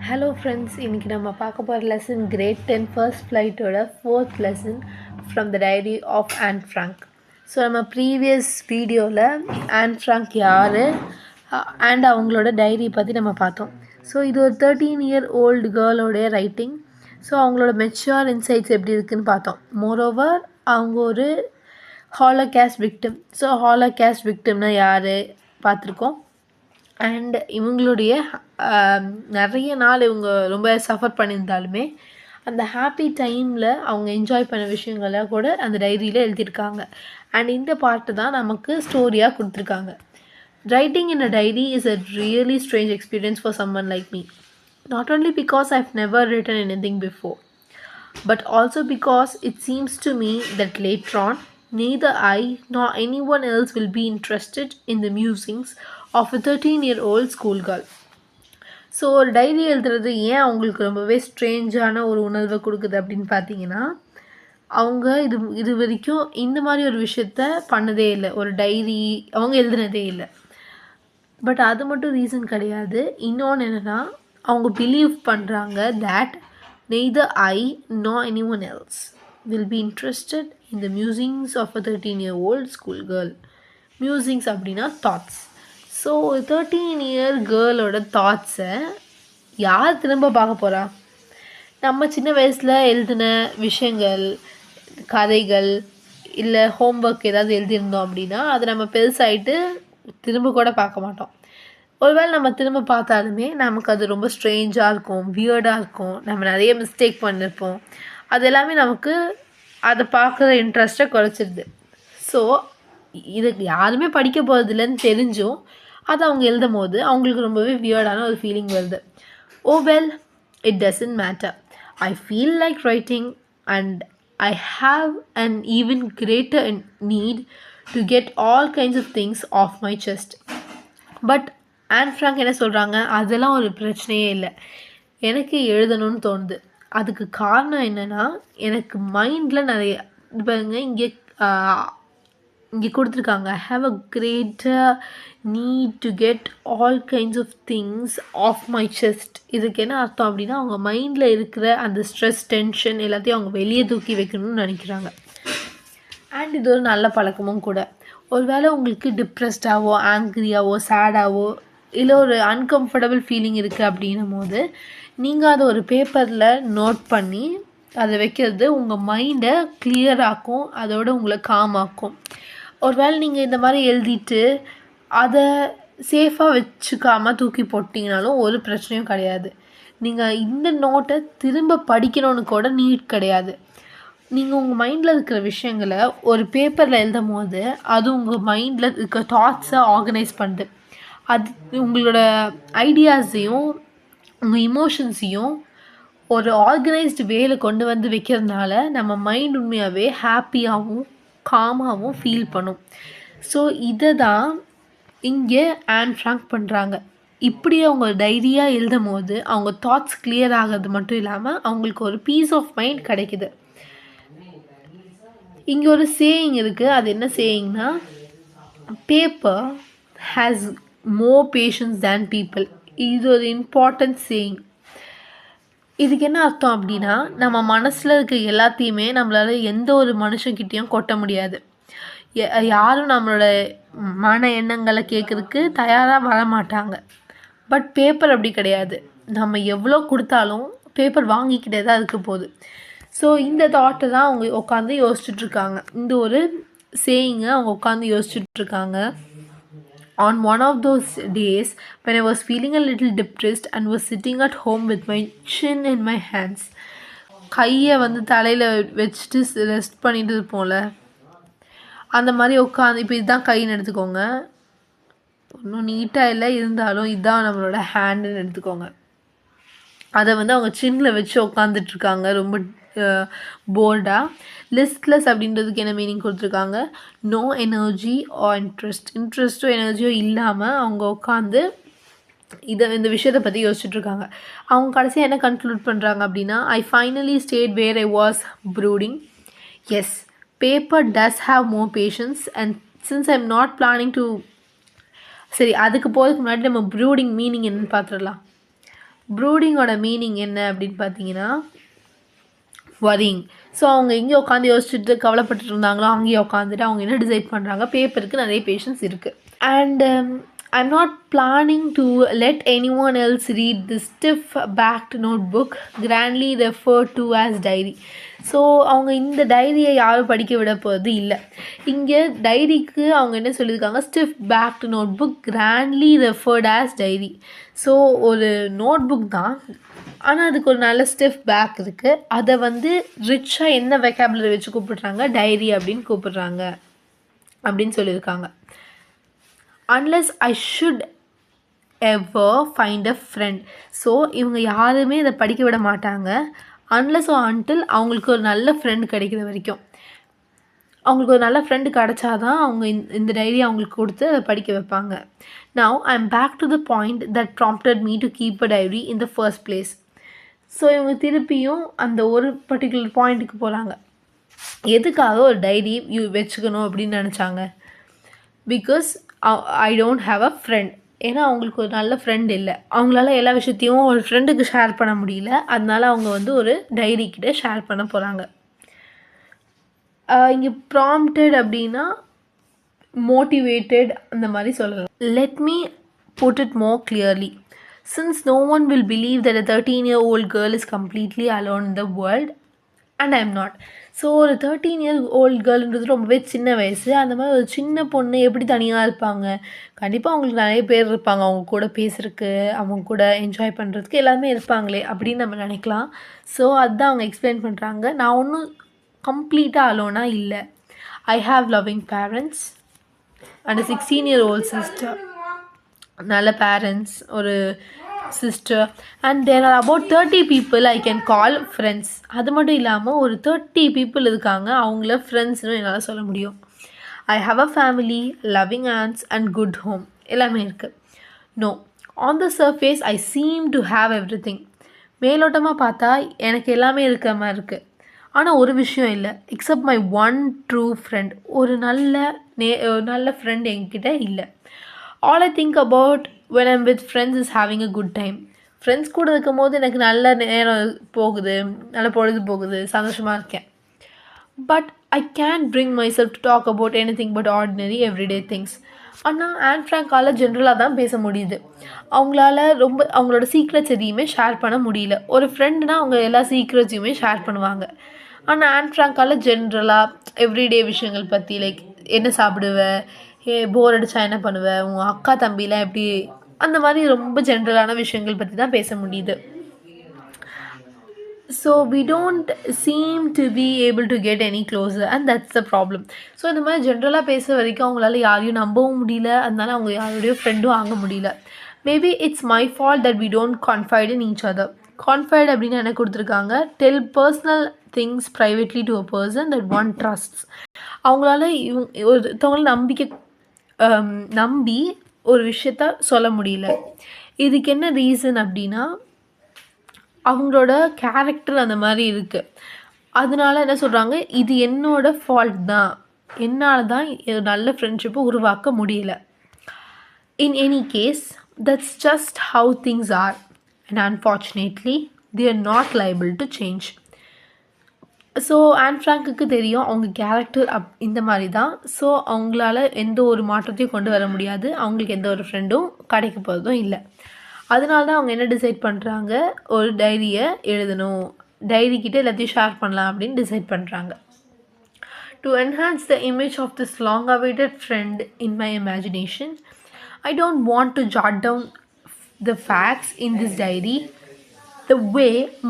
Hello friends, இன்றைக்கி நம்ம பார்க்க போகிற லெசன் கிரேட் 10 ஃபர்ஸ்ட் ஃப்ளைட்டோட 4th lesson from the diary of Anne Frank. So நம்ம ப்ரீவியஸ் வீடியோவில் ஆன் ஃப்ராங்க் யார் அண்ட் அவங்களோட டைரி பற்றி நம்ம பார்த்தோம். ஸோ இது ஒரு 13-year-old கேர்ளோடைய ரைட்டிங். ஸோ அவங்களோட மெச்சூர் இன்சைட்ஸ் எப்படி இருக்குதுன்னு பார்த்தோம். மோரோவர் அவங்க ஒரு ஹாலோகாஸ்ட் விக்டிம். ஸோ ஹாலோகாஸ்ட் விக்டிம்னா யார் பார்த்துருக்கோம். அண்ட் இவங்களுடைய நிறைய நாள் இவங்க ரொம்ப சஃபர் பண்ணியிருந்தாலுமே அந்த ஹாப்பி டைமில் அவங்க என்ஜாய் பண்ண விஷயங்களை கூட அந்த டைரியில் எழுதியிருக்காங்க. அண்ட் இந்த பாட்டு தான் நமக்கு ஸ்டோரியாக கொடுத்துருக்காங்க. Writing in a diary is a really strange experience for someone like me. Not only because I've never written anything before, but also because it seems to me that later on, neither I nor anyone else will be interested in the musings of a 13-year-old schoolgirl. So ஒரு diary எழுதுறது ஏன் அவங்களுக்கு ரொம்பவே ஸ்ட்ரேஞ்சான ஒரு உணர்வை கொடுக்குது அப்படின்னு பார்த்தீங்கன்னா, அவங்க இது வரைக்கும் இந்த மாதிரி ஒரு விஷயத்த பண்ணதே இல்லை. ஒரு டைரி அவங்க எழுதுனதே இல்லை. பட் அது மட்டும் ரீசன் கிடையாது. இன்னொன்று என்னென்னா, அவங்க பிலீவ் பண்ணுறாங்க that neither I nor anyone else will be interested in the musings of a 13-year-old schoolgirl. Musings அப்படின்னா தாட்ஸ். ஸோ 13-year கேர்ளோட தாட்ஸை யார் திரும்ப பார்க்க போகிறா? நம்ம சின்ன வயசில் எழுதின விஷயங்கள், கதைகள், இல்லை ஹோம்ஒர்க் ஏதாவது எழுதியிருந்தோம் அப்படின்னா அதை நம்ம பெருசாகிட்டு திரும்ப கூட பார்க்க மாட்டோம். ஒருவேளை நம்ம திரும்ப பார்த்தாலுமே நமக்கு அது ரொம்ப ஸ்ட்ரேஞ்சாக இருக்கும், வியர்டாக இருக்கும், நம்ம நிறைய மிஸ்டேக் பண்ணியிருப்போம். அது எல்லாமே நமக்கு அதை பார்க்குற இன்ட்ரெஸ்ட்டை குறைச்சிடுது. ஸோ இது யாருமே படிக்க போகிறதில்லன்னு தெரிஞ்சும் அதை அவங்க எழுதும் போது அவங்களுக்கு ரொம்பவே வியர்டான ஒரு ஃபீலிங் வருது. ஓ well, it doesn't matter. I feel like writing and I have an even greater need to get all kinds of things off my chest. But Anne Frank என்ன சொல்கிறாங்க, அதெல்லாம் ஒரு பிரச்சனையே இல்லை, எனக்கு எழுதணும்னு தோணுது. அதுக்கு காரணம் என்னென்னா, எனக்கு மைண்டில் நிறைய பாருங்க இங்கே கொடுத்துருக்காங்க. I have a greater need to get all kinds of things off my chest. இதுக்கு என்ன அர்த்தம் அப்படின்னா, அவங்க மைண்டில் இருக்கிற அந்த ஸ்ட்ரெஸ், டென்ஷன் எல்லாத்தையும் அவங்க வெளியே தூக்கி வைக்கணும்னு நினைக்கிறாங்க. அண்ட் இது ஒரு நல்ல பழக்கமும் கூட. ஒருவேளை உங்களுக்கு டிப்ரெஸ்டாவோ, ஆங்க்ரியாவோ, சேடாவோ, இல்லை ஒரு அன்கம்ஃபர்டபுள் ஃபீலிங் இருக்குது அப்படின்னும் போது நீங்கள் அதை ஒரு பேப்பரில் நோட் பண்ணி அதை வைக்கிறது உங்கள் மைண்டை கிளியராக்கும், அதோடு உங்களை காமாக்கும். ஒருவேளை நீங்கள் இந்த மாதிரி எழுதிட்டு அதை சேஃபாக வச்சுக்காமல் தூக்கி போட்டிங்கனாலும் ஒரு பிரச்சனையும் கிடையாது. நீங்கள் இந்த நோட்டை திரும்ப படிக்கணும்னு கூட நீட் கிடையாது. நீங்கள் உங்கள் மைண்டில் இருக்கிற விஷயங்களை ஒரு பேப்பரில் எழுதும் போது அது உங்கள் மைண்டில் இருக்கிற தாட்ஸை ஆர்கனைஸ் பண்ணுது. அது உங்களோட ஐடியாஸையும் உங்கள் இமோஷன்ஸையும் ஒரு ஆர்கனைஸ்டு வேல கொண்டு வந்து வைக்கிறதுனால நம்ம மைண்ட் உண்மையாகவே ஹாப்பியாகவும் காமாகவும் ஃபீல் பண்ணும். ஸோ இதை தான் இங்கே ஆன் ஃப்ராங்க் பண்ணுறாங்க. இப்படி அவங்க டைரியாக எழுதும் போது அவங்க தாட்ஸ் கிளியர் ஆகிறது மட்டும் இல்லாமல் அவங்களுக்கு ஒரு பீஸ் ஆஃப் மைண்ட் கிடைக்குது. இங்கே ஒரு சேயிங் இருக்குது. அது என்ன சேயிங்னா, paper has more patience than people. இது ஒரு இம்பார்ட்டன்ட் சேயிங். இதுக்கு என்ன அர்த்தம் அப்படின்னா, நம்ம மனசில் இருக்க எல்லாத்தையுமே நம்மளால் எந்த ஒரு மனுஷங்கிட்டையும் கொட்ட முடியாது. யாரும் நம்மளோட மன எண்ணங்களை கேட்குறதுக்கு தயாராக வர மாட்டாங்க. பட் பேப்பர் அப்படி கிடையாது. நம்ம எவ்வளோ கொடுத்தாலும் பேப்பர் வாங்கிக்கிட்டே தான் இருக்க போகுது. ஸோ இந்த தாட்டை தான் அவங்க உட்காந்து யோசிச்சுட்ருக்காங்க. இந்த ஒரு சேயிங்கை அவங்க உட்காந்து யோசிச்சுட்ருக்காங்க. On one of those days when I was feeling a little depressed and was sitting at home with my chin in my hands. கையை தலையில் வச்சுட்டு ரெஸ்ட் பண்ணிட்டு இருப்போம்ல, அந்த மாதிரி உட்காந்து, இப்போ இதுதான் கைன்னு எடுத்துக்கோங்க, ஒன்றும் நீட்டாக இல்லை, இருந்தாலும் இதுதான் நம்மளோட ஹேண்டுன்னு எடுத்துக்கோங்க. அதை அவங்க சின்னில் வச்சு உட்காந்துட்ருக்காங்க ரொம்ப போர்டாக. லிஸ்ட்லெஸ் அப்படின்றதுக்கு என்ன மீனிங் கொடுத்துருக்காங்க, நோ எனர்ஜி ஆர் இன்ட்ரெஸ்ட்டோ எனர்ஜியோ இல்லாமல் அவங்க உட்காந்து இந்த விஷயத்தை பற்றி யோசிச்சுட்ருக்காங்க. அவங்க கடைசியாக என்ன கன்க்ளூட் பண்ணுறாங்க அப்படின்னா, I finally state where I was brooding. Yes, paper does have more patience and since I am not planning to. சரி, அதுக்கு போகிறதுக்கு முன்னாடி நம்ம ப்ரூடிங் மீனிங் என்னன்னு பார்த்துடலாம். ப்ரூடிங்கோட மீனிங் என்ன அப்படின்னு பார்த்தீங்கன்னா வரிங். ஸோ அவங்க எங்கே உட்காந்து யோசிச்சுட்டு கவலைப்பட்டுட்டு இருந்தாங்களோ அங்கேயே உட்காந்துட்டு அவங்க என்ன டிசைட் பண்ணுறாங்க, பேப்பருக்கு நிறைய பேஷன்ஸ் இருக்குது. And I'm not planning to let anyone else read the stiff-backed notebook grandly referred to as diary. So அவங்க இந்த டைரியை யாரும் படிக்க விட போகிறது இல்லை. இங்கே டைரிக்கு அவங்க என்ன சொல்லியிருக்காங்க, stiff backed notebook grandly referred as diary. So ஒரு நோட்புக் தான், ஆனால் அதுக்கு ஒரு நல்ல ஸ்டிஃப் பேக் இருக்குது. அதை வந்து ரிச்சாக என்ன வெக்காபுலரி வச்சு கூப்பிடுறாங்க, டைரி அப்படின்னு கூப்பிடுறாங்க அப்படின்னு சொல்லியிருக்காங்க. Unless I should ever find a friend. So இவங்க யாருமே இதை படிக்க விட மாட்டாங்க unless or until அவங்களுக்கு ஒரு நல்ல ஃப்ரெண்ட் கிடைக்கிற வரைக்கும். அவங்களுக்கு ஒரு நல்ல ஃப்ரெண்டு கிடச்சாதான் அவங்க இந்த டைரி அவங்களுக்கு கொடுத்து அதை படிக்க வைப்பாங்க. Now I'm back to the point that prompted me to keep a diary in the first place. So இவங்க திருப்பியும் அந்த ஒரு பர்டிகுலர் பாயிண்ட்டுக்கு போகிறாங்க. எதுக்காக ஒரு டைரி வச்சுக்கணும் அப்படின்னு நினச்சாங்க? Because I don't have a friend. ஏன்னா அவங்களுக்கு ஒரு நல்ல ஃப்ரெண்ட் இல்லை, அவங்களால எல்லா விஷயத்தையும் ஒரு ஃப்ரெண்டுக்கு ஷேர் பண்ண முடியல. அதனால அவங்க வந்து ஒரு டைரிக்கிட்ட ஷேர் பண்ண போகிறாங்க. இங்கே ப்ராம்ப்டட் அப்படின்னா மோட்டிவேட்டட் அந்த மாதிரி சொல்லலாம். Let me put it more clearly. Since no one will believe that a 13-year-old girl is completely alone in the world, and I am not. So ஒரு 13-year-old கேர்ள்ன்றது ரொம்பவே சின்ன வயசு. அந்த மாதிரி ஒரு சின்ன பொண்ணு எப்படி தனியாக இருப்பாங்க? கண்டிப்பாக அவங்களுக்கு நிறைய பேர் இருப்பாங்க, அவங்க கூட பேசுறதுக்கு, அவங்க கூட என்ஜாய் பண்ணுறதுக்கு எல்லாருமே இருப்பாங்களே அப்படின்னு நம்ம நினைக்கலாம். ஸோ அதுதான் அவங்க எக்ஸ்பிளைன் பண்ணுறாங்க. நான் ஒன்றும் கம்ப்ளீட்டாக அலோனாக இல்லை. I have loving parents and 16-year-old sister. நல்ல பேரண்ட்ஸ், ஒரு sister, and there are about 30 people I can call friends. அது மட்டும் இல்லாமல் ஒரு 30 people இருக்காங்க, அவங்கள ஃப்ரெண்ட்ஸ்னு என்னால் சொல்ல முடியும். I have a family, loving aunts and good home, எல்லாமே இருக்குது. No, on the surface I seem to have everything. மேலோட்டமாக பார்த்தா எனக்கு எல்லாமே இருக்கிற மாதிரி இருக்குது. ஆனால் ஒரு விஷயம் இல்லை, accept my one true friend. ஒரு நல்ல ஃப்ரெண்ட் என்கிட்ட இல்லை. All I think about when I'm with friends is having a good time. Friends கூட இருக்கும் போது எனக்கு நல்ல நேரம் போகுது, நல்ல பொழுது போகுது, சந்தோஷமாக இருக்கேன். But I can bring myself to talk about anything but ordinary everyday things. ஆனால் ஆன் ஃப்ராங்கால் ஜென்ரலாக தான் பேச முடியுது. அவங்களால அவங்களோட சீக்ரெட்ஸ் எதையுமே ஷேர் பண்ண முடியல. ஒரு ஃப்ரெண்டுனா அவங்க எல்லா சீக்ரெட்ஸையுமே ஷேர் பண்ணுவாங்க. ஆனால் ஆன் ஃப்ராங்கால் ஜென்ரலாக எவ்ரிடே விஷயங்கள் பற்றி, லைக் என்ன சாப்பிடுவேன், போர் அடித்தா என்ன பண்ணுவேன், உங்கள் அக்கா தம்பிலாம் எப்படி, அந்த மாதிரி ரொம்ப ஜென்ரலான விஷயங்கள் பற்றி தான் பேச முடியுது. So we don't seem to be able to get any closer and that's the problem. So இந்த மாதிரி ஜென்ரலாக பேசுகிற வரைக்கும் அவங்களால யாரையும் நம்பவும் முடியல, அதனால அவங்க யாரோடைய ஃப்ரெண்டும் ஆக முடியல. Maybe it's my fault that we don't confide in each other. confide அப்படின்னு என்ன கொடுத்துருக்காங்க, tell personal things privately to a person that one trusts. அவங்களால ஒருத்தவங்களை நம்பி ஒரு விஷயத்த சொல்ல முடியல. இதுக்கு என்ன ரீசன் அப்படின்னா அவங்களோட கேரக்டர் அந்த மாதிரி இருக்குது. அதனால என்ன சொல்கிறாங்க, இது என்னோட ஃபால்ட் தான், என்னால் தான் நல்ல ஃப்ரெண்ட்ஷிப்பை உருவாக்க முடியல. In any case that's just how things are and unfortunately they are not liable to change. So Anne ஃப்ராங்க்குக்கு தெரியும் அவங்க கேரக்டர் இந்த மாதிரி தான். ஸோ அவங்களால எந்த ஒரு மாற்றத்தையும் கொண்டு வர முடியாது, அவங்களுக்கு எந்த ஒரு ஃப்ரெண்டும் கிடைக்க போகிறதும் இல்லை. அதனால தான் அவங்க என்ன டிசைட் பண்ணுறாங்க, ஒரு டைரியை எழுதணும், டைரிக்கிட்ட எல்லாத்தையும் ஷேர் பண்ணலாம் அப்படின்னு டிசைட் பண்ணுறாங்க. To enhance the image of this long awaited friend in my imagination, I don't want to jot down the facts in this diary the way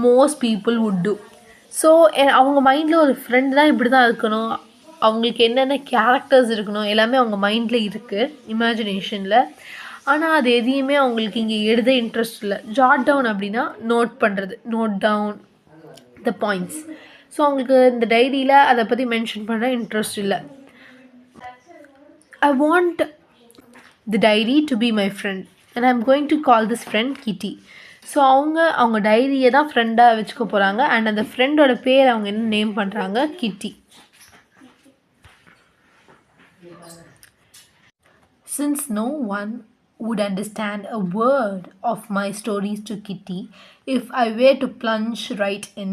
most people would do. So அவங்க மைண்டில் ஒரு friend தான் இப்படி தான் இருக்கணும், அவங்களுக்கு என்னென்ன characters இருக்கணும் எல்லாமே அவங்க மைண்டில் இருக்குது, இமேஜினேஷனில். ஆனால் அது எதையுமே அவங்களுக்கு இங்கே எழுத இன்ட்ரெஸ்ட் இல்லை. ஜாட் டவுன் அப்படின்னா நோட் பண்ணுறது, note down the points. So அவங்களுக்கு இந்த டைரியில் அதை பற்றி மென்ஷன் பண்ண இன்ட்ரெஸ்ட் இல்லை. I want the diary to be my friend and I am going to call this friend Kitty. So அவங்க டைரியை தான் ஃப்ரெண்டாக வச்சுக்க போகிறாங்க. அண்ட் அந்த ஃப்ரெண்டோட பேர் அவங்க என்ன நேம் பண்ணுறாங்க, கிட்டி. Since no one would understand a word of my stories to Kitty. If I were to plunge right in,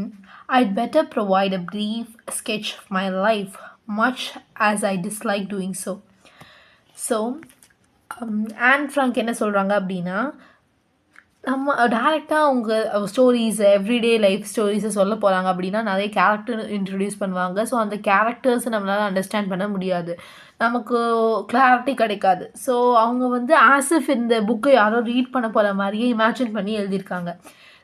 I'd better provide a brief sketch of my life, much as I dislike doing so. So Anne Frank என்ன சொல்கிறாங்க அப்படின்னா, நம்ம டேரெக்டாக அவங்க stories everyday life ஸ்டோரிஸை சொல்ல போகிறாங்க அப்படின்னா நிறைய கேரக்டர் இன்ட்ரடியூஸ் பண்ணுவாங்க. ஸோ அந்த கேரக்டர்ஸை நம்மளால் அண்டர்ஸ்டாண்ட் பண்ண முடியாது, நமக்கு கிளாரிட்டி கிடைக்காது. ஸோ அவங்க வந்து ஆஸ் இஃப் இந்த புக்கை யாரோ ரீட் பண்ண போகிற மாதிரியே இமேஜின் பண்ணி எழுதியிருக்காங்க.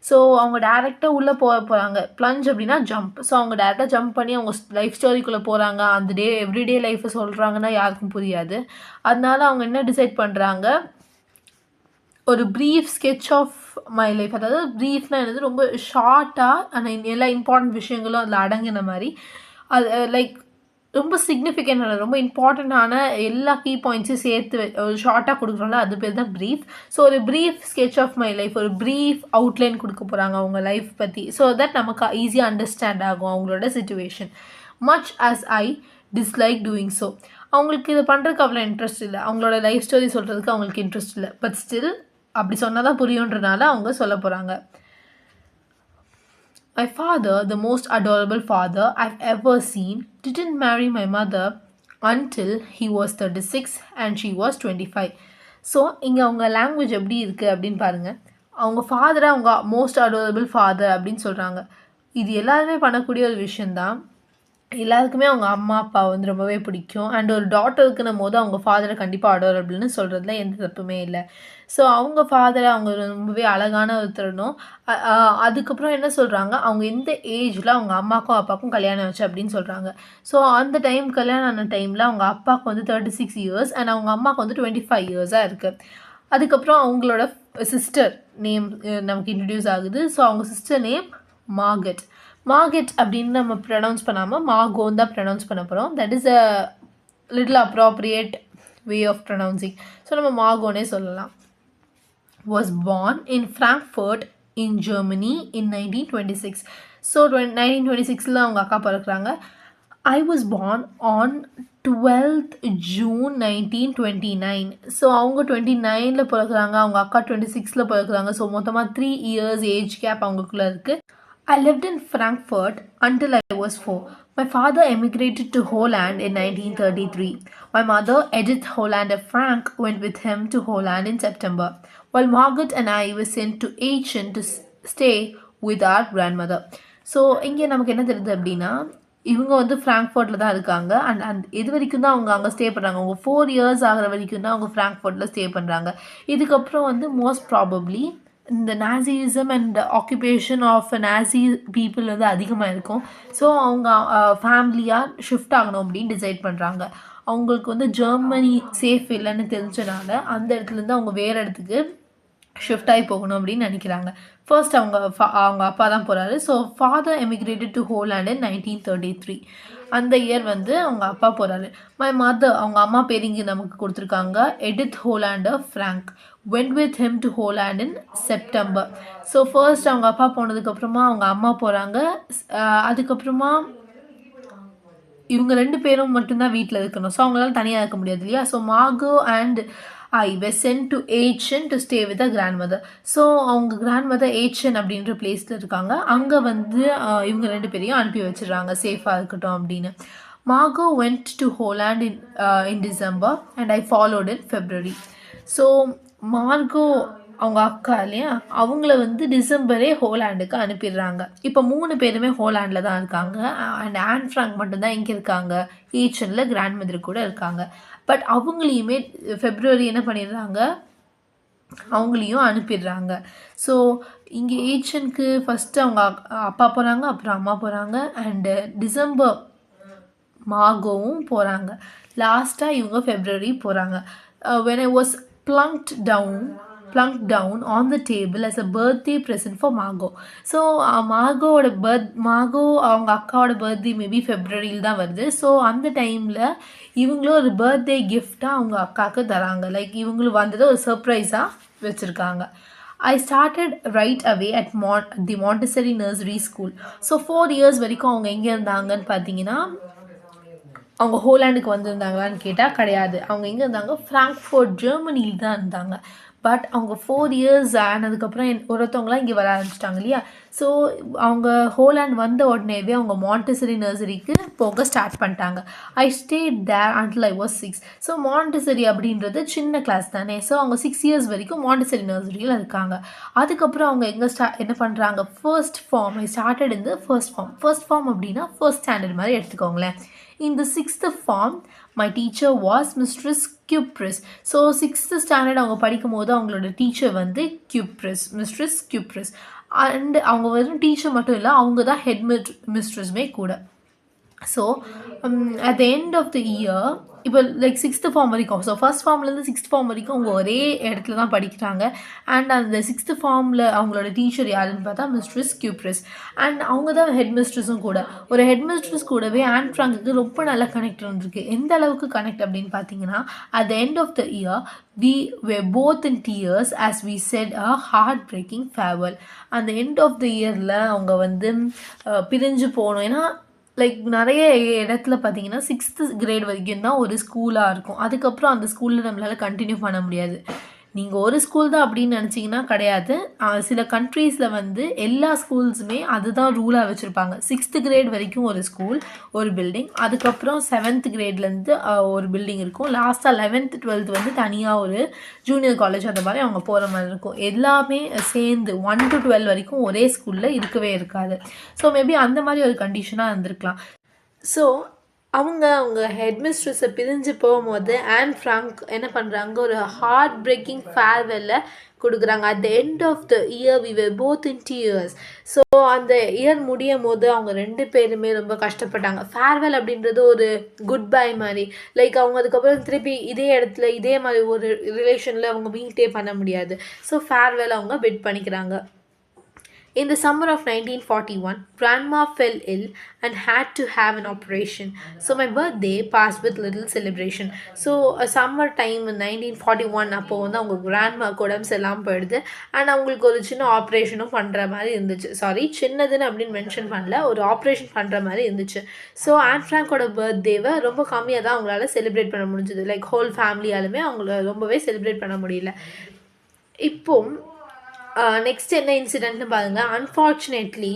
ஸோ அவங்க டேரெக்டாக உள்ளே போகிறாங்க. ப்ளஞ்ச் அப்படின்னா ஜம்ப். ஸோ அவங்க டேரெக்டாக ஜம்ப் பண்ணி அவங்க லைஃப் ஸ்டோரிக்குள்ளே போகிறாங்க. அந்த எவ்ரிடே லைஃப்பை சொல்கிறாங்கன்னா யாருக்கும் புரியாது. அதனால அவங்க என்ன டிசைட் பண்ணுறாங்க, ஒரு brief sketch of my life, அதாவது ப்ரீஃப்னால் என்னது, ரொம்ப ஷார்ட்டாக ஆனால் எல்லா இம்பார்ட்டன்ட் விஷயங்களும் அதில் அடங்கின மாதிரி, அது லைக் ரொம்ப சிக்னிஃபிகண்டான ரொம்ப இம்பார்ட்டண்ட்டான எல்லா கீ பாயிண்ட்ஸையும் சேர்த்து ஒரு ஷார்ட்டாக கொடுக்குறோம்ல, அது பேர் தான் ப்ரீஃப். ஸோ ஒரு brief sketch of my life, ஒரு ப்ரீஃப் அவுட்லைன் கொடுக்க போகிறாங்க அவங்க லைஃப் பற்றி. ஸோ தட் நமக்கு ஈஸியாக அண்டர்ஸ்டாண்ட் ஆகும் அவங்களோட situation. Much as I dislike doing so. அவங்களுக்கு இது பண்ணுறதுக்கு அவ்வளோ இன்ட்ரெஸ்ட் இல்லை, அவங்களோட லைஃப் ஸ்டோரி சொல்கிறதுக்கு அவங்களுக்கு இன்ட்ரெஸ்ட் இல்லை. பட் ஸ்டில் அப்படி சொன்னால் தான் புரியுன்றனால அவங்க சொல்ல போகிறாங்க. My father, the most adorable father I've ever seen, didn't marry my mother until he was 36 and she was 25. So இங்கே அவங்க லாங்குவேஜ் எப்படி இருக்குது அப்படின்னு பாருங்கள். அவங்க ஃபாதரை அவங்க மோஸ்ட் அடோரபிள் ஃபாதர் அப்படின்னு சொல்கிறாங்க. இது எல்லாருமே பண்ணக்கூடிய ஒரு விஷயந்தான். எல்லாருக்குமே அவங்க அம்மா அப்பா வந்து ரொம்பவே பிடிக்கும். அண்ட் ஒரு டாட்டருக்குன்னும் போது அவங்க ஃபாதரை கண்டிப்பாக அடோரபிள்னு சொல்கிறதுல எந்த தப்புமே இல்லை. ஸோ அவங்க ஃபாதரை அவங்க ரொம்பவே அழகான ஒருத்தரணும். அதுக்கப்புறம் என்ன சொல்கிறாங்க, அவங்க எந்த ஏஜில் அவங்க அம்மாக்கும் அப்பாவுக்கும் கல்யாணம் ஆச்சு அப்படின்னு சொல்கிறாங்க. ஸோ அந்த டைம் கல்யாணம் ஆன டைமில் அவங்க அப்பாவுக்கு வந்து 36 இயர்ஸ் அண்ட் அவங்க அம்மாவுக்கு வந்து 25 இயர்ஸாக இருக்குது. அதுக்கப்புறம் அவங்களோட சிஸ்டர் நேம் நமக்கு இன்ட்ரடியூஸ் ஆகுது. ஸோ அவங்க சிஸ்டர் நேம் மார்கெட். மார்கெட் அப்படின்னு நம்ம ப்ரொனவுன்ஸ் பண்ணாமல் மார்கோன்னு தான் ப்ரொனவுன்ஸ் பண்ண போகிறோம். That is a little appropriate way of pronouncing. So நம்ம மார்கோனே சொல்லலாம். Was born in Frankfurt in Germany in 1926. So 1926ல அவங்க அக்கா பிறக்கிறாங்க. I was born on 12th June 1929. So அவங்க 29ல பிறக்கிறாங்க, அவங்க அக்கா 26ல பிறக்கிறாங்க. ஸோ மொத்தமாக 3 years ஏஜ் கேப் அவங்களுக்குள்ளே இருக்குது. I lived in Frankfurt until I was 4. My father emigrated to Holland in 1933. My mother, Edith Hollander Frank, went with him to Holland in September, while Margaret and I were sent to Aachen to stay with our grandmother. So இங்கே நமக்கு என்ன தெரியுது அப்படின்னா, இவங்க வந்து ஃப்ராங்க்ஃபர்ட்டில் தான் இருக்காங்க. And இது வரைக்கும் தான் அவங்க அங்கே ஸ்டே பண்ணுறாங்க. அவங்க 4 years ஆகிற வரைக்கும் தான் அவங்க ஃப்ராங்க்ஃபர்ட்டில் ஸ்டே பண்ணுறாங்க. இதுக்கப்புறம் வந்து மோஸ்ட் ப்ராபப்ளி இந்த Nazism and occupation of Nazi people வந்து அதிகமாக இருக்கும். ஸோ அவங்க ஃபேமிலியாக ஷிஃப்ட் ஆகணும் அப்படின்னு டிசைட் பண்ணுறாங்க. அவங்களுக்கு வந்து ஜெர்மனி சேஃப் இல்லைன்னு தெரிஞ்சனால அந்த இடத்துலேருந்து அவங்க வேறு இடத்துக்கு ஷிஃப்ட் ஆகி போகணும் அப்படின்னு நினைக்கிறாங்க. ஃபர்ஸ்ட் அவங்க அப்பா தான் போகிறாரு. ஸோ ஃபாதர் எமிக்ரேட்டட் டு ஹோலாண்ட் இன் 1933. அந்த இயர் வந்து அவங்க அப்பா போகிறாரு. மை மதர், அவங்க அம்மா பேர் இங்கே நமக்கு கொடுத்துருக்காங்க, Edith Hollander Frank, went with him to Holland in September. So first அவங்க அப்பா போனதுக்கப்புறமா அவங்க அம்மா போகிறாங்க. அதுக்கப்புறமா இவங்க 2 பேரும் மட்டும்தான் வீட்டில் இருக்கணும். ஸோ அவங்களால தனியாக இருக்க முடியாது இல்லையா. So Margot and I were sent to Aachen to stay with a grandmother. So அவங்க கிராண்ட்மதர் Aachen அப்படின்ற பிளேஸில் இருக்காங்க. அங்கே வந்து இவங்க 2 பேரையும் அனுப்பி வச்சிடுறாங்க சேஃபாக இருக்கட்டும் அப்படின்னு. Margot went to Holland in December and I followed in February. So Margot அவங்க அக்கா இல்லையா, அவங்கள வந்து டிசம்பரே ஹோலாண்டுக்கு அனுப்பிடுறாங்க. இப்போ 3 பேருமே ஹோலாண்டில் தான் இருக்காங்க. அண்ட் ஆன் ஃப்ராங்க் மட்டும்தான் இங்கே இருக்காங்க, ஈச்சனில் கிராண்ட்மதர் கூட இருக்காங்க. பட் அவங்களையுமே ஃபெப்ரவரி என்ன பண்ணிடுறாங்க, அவங்களையும் அனுப்பிடுறாங்க. ஸோ இங்கே ஈச்சனுக்கு ஃபஸ்ட்டு அவங்க அப்பா போகிறாங்க, அப்புறம் அம்மா போகிறாங்க, அண்டு டிசம்பர் மார்கோவும் போகிறாங்க. லாஸ்ட்டாக இவங்க ஃபெப்ரவரி போகிறாங்க. when I was plunked down on the table as a birthday present for Margot. So Margot அவங்க அக்காவோட பர்த்டே மேபி ஃபெப்ரவரியில் தான் வருது. ஸோ அந்த டைமில் இவங்களும் ஒரு பர்த்டே கிஃப்டாக அவங்க அக்காவுக்கு தராங்க. லைக் இவங்களும் வந்ததை ஒரு சர்ப்ரைஸாக வச்சுருக்காங்க. I started right away at the Montessori Nursery School. So 4 years வரைக்கும் அவங்க எங்கே இருந்தாங்கன்னு பார்த்தீங்கன்னா அவங்க ஹோலாண்டுக்கு வந்திருந்தாங்களான்னு கேட்டால் கிடையாது. அவங்க எங்கே இருந்தாங்க? ஃப்ராங்க்ஃபோர்ட் ஜெர்மனியில் தான் இருந்தாங்க. பட் அவங்க 4 இயர்ஸ் ஆனதுக்கப்புறம் ஒருத்தவங்களாம் இங்கே வர ஆரம்பிச்சிட்டாங்க இல்லையா. ஸோ அவங்க ஹோலாண்ட் வந்த உடனேவே அவங்க மாண்டெசரி நர்சரிக்கு போக ஸ்டார்ட் பண்ணிட்டாங்க. I stayed there until I was 6. So Montessori அப்படின்றது சின்ன கிளாஸ் தானே. ஸோ அவங்க 6 இயர்ஸ் வரைக்கும் மாண்டெசரி நர்சரியில் இருக்காங்க. அதுக்கப்புறம் அவங்க என்ன பண்ணுறாங்க? ஃபர்ஸ்ட் ஃபார்ம் ஐ ஸ்டார்டட் இந்த ஃபர்ஸ்ட் ஃபார்ம். ஃபர்ஸ்ட் ஃபார்ம் அப்படின்னா ஃபர்ஸ்ட் ஸ்டாண்டர்ட் மாதிரி எடுத்துக்கோங்களேன். In the 6th form, my teacher was Mistress Cupris. So 6th standard அவங்க படிக்கும் போது அவங்களோட டீச்சர் வந்து Cupris, Mistress Cupris. அண்ட் அவங்க வெறும் டீச்சர் மட்டும் இல்லை, அவங்க தான் ஹெட் மிஸ்ட்ரஸ்மே கூட. So at the end of the year இப்போ லைக் 6th ஃபார்ம் வரைக்கும், ஸோ ஃபர்ஸ்ட் ஃபார்ம்லேருந்து 6th ஃபார்ம் வரைக்கும் அவங்க ஒரே இடத்துல தான் படிக்கிறாங்க. அண்ட் அந்த 6th ஃபார்மில் அவங்களோட டீச்சர் யாருன்னு பார்த்தா மிஸ்ட்ரஸ் கியூப்ரிஸ். அண்ட் அவங்க தான் ஹெட் மிஸ்ட்ரஸும் கூட. ஒரு ஹெட் மிஸ்ட்ரஸ் கூடவே ஆன் ஃப்ராங்குக்கு ரொம்ப நல்லா கனெக்ட் இருந்திருக்கு. எந்த அளவுக்கு கனெக்ட் அப்படின்னு பார்த்தீங்கன்னா, at the end of the year we were both in tears as we said a heartbreaking farewell. அந்த எண்ட் ஆஃப் த இயரில் அவங்க வந்து பிரிஞ்சு போகணும். ஏன்னா லைக் நிறைய இடத்துல பார்த்தீங்கன்னா 6th கிரேட் வரைக்கும் தான் ஒரு ஸ்கூலாக இருக்கும். அதுக்கப்புறம் அந்த ஸ்கூலில் நம்மளால் கண்டினியூ பண்ண முடியாது. நீங்கள் ஒரு ஸ்கூல் தான் அப்படின்னு நினச்சிங்கன்னா கிடையாது. சில கண்ட்ரீஸில் வந்து எல்லா ஸ்கூல்ஸுமே அதுதான் ரூலாக வச்சுருப்பாங்க. 6th கிரேட் வரைக்கும் ஒரு ஸ்கூல், ஒரு பில்டிங். அதுக்கப்புறம் 7th கிரேட்லேருந்து ஒரு பில்டிங் இருக்கும். லாஸ்ட்டாக 11th 12th வந்து தனியாக ஒரு ஜூனியர் காலேஜ் அந்த மாதிரி அவங்க போகிற மாதிரி இருக்கும். எல்லாமே சேர்ந்து 1 to 12 வரைக்கும் ஒரே ஸ்கூலில் இருக்கவே இருக்காது. ஸோ மேபி அந்த மாதிரி ஒரு கண்டிஷனாக இருந்திருக்கலாம். ஸோ அவங்க ஹெட் மிஸ்ட்ரஸை பிரிஞ்சு போகும்போது ஆன் ஃப்ராங்க் என்ன பண்ணுறாங்க? ஒரு ஹார்ட் பிரேக்கிங் ஃபேர்வெல்லை கொடுக்குறாங்க. At the end of the year we were both in tears. So அந்த இயர் முடியும் போது அவங்க 2 பேருமே ரொம்ப கஷ்டப்பட்டாங்க. ஃபேர்வெல் அப்படின்றது ஒரு குட் பை மாதிரி. லைக் அவங்க அதுக்கப்புறம் திருப்பி இதே இடத்துல இதே மாதிரி ஒரு ரிலேஷனில் அவங்க மீட்டே பண்ண முடியாது. ஸோ ஃபேர்வெல் அவங்க பெட் பண்ணிக்கிறாங்க. In the summer of 1941, Grandma fell ill and had to have an operation. So my birthday passed with little celebration. So summer time in 1941 அப்போ வந்து அவங்க கிராண்ட்மாக்கு உடம்பு சரியில்லாமல் போயிடுது. அண்ட் அவங்களுக்கு ஒரு சின்ன ஆப்ரேஷனும் பண்ணுற மாதிரி இருந்துச்சு. சாரி, சின்னதுன்னு அப்படின்னு மென்ஷன் பண்ணல, ஒரு ஆப்ரேஷன் பண்ணுற மாதிரி இருந்துச்சு. ஸோ ஆன் ஃப்ராங்கோட பர்த்டேவை ரொம்ப கம்மியாக தான் அவங்களால செலிப்ரேட் பண்ண முடிஞ்சுது. லைக் ஹோல் ஃபேமிலியாலுமே அவங்கள ரொம்பவே செலிப்ரேட் பண்ண முடியல. இப்போ நெக்ஸ்ட் என்ன இன்சிடென்ட்னு பாருங்க. அன்ஃபார்ச்சுனேட்லி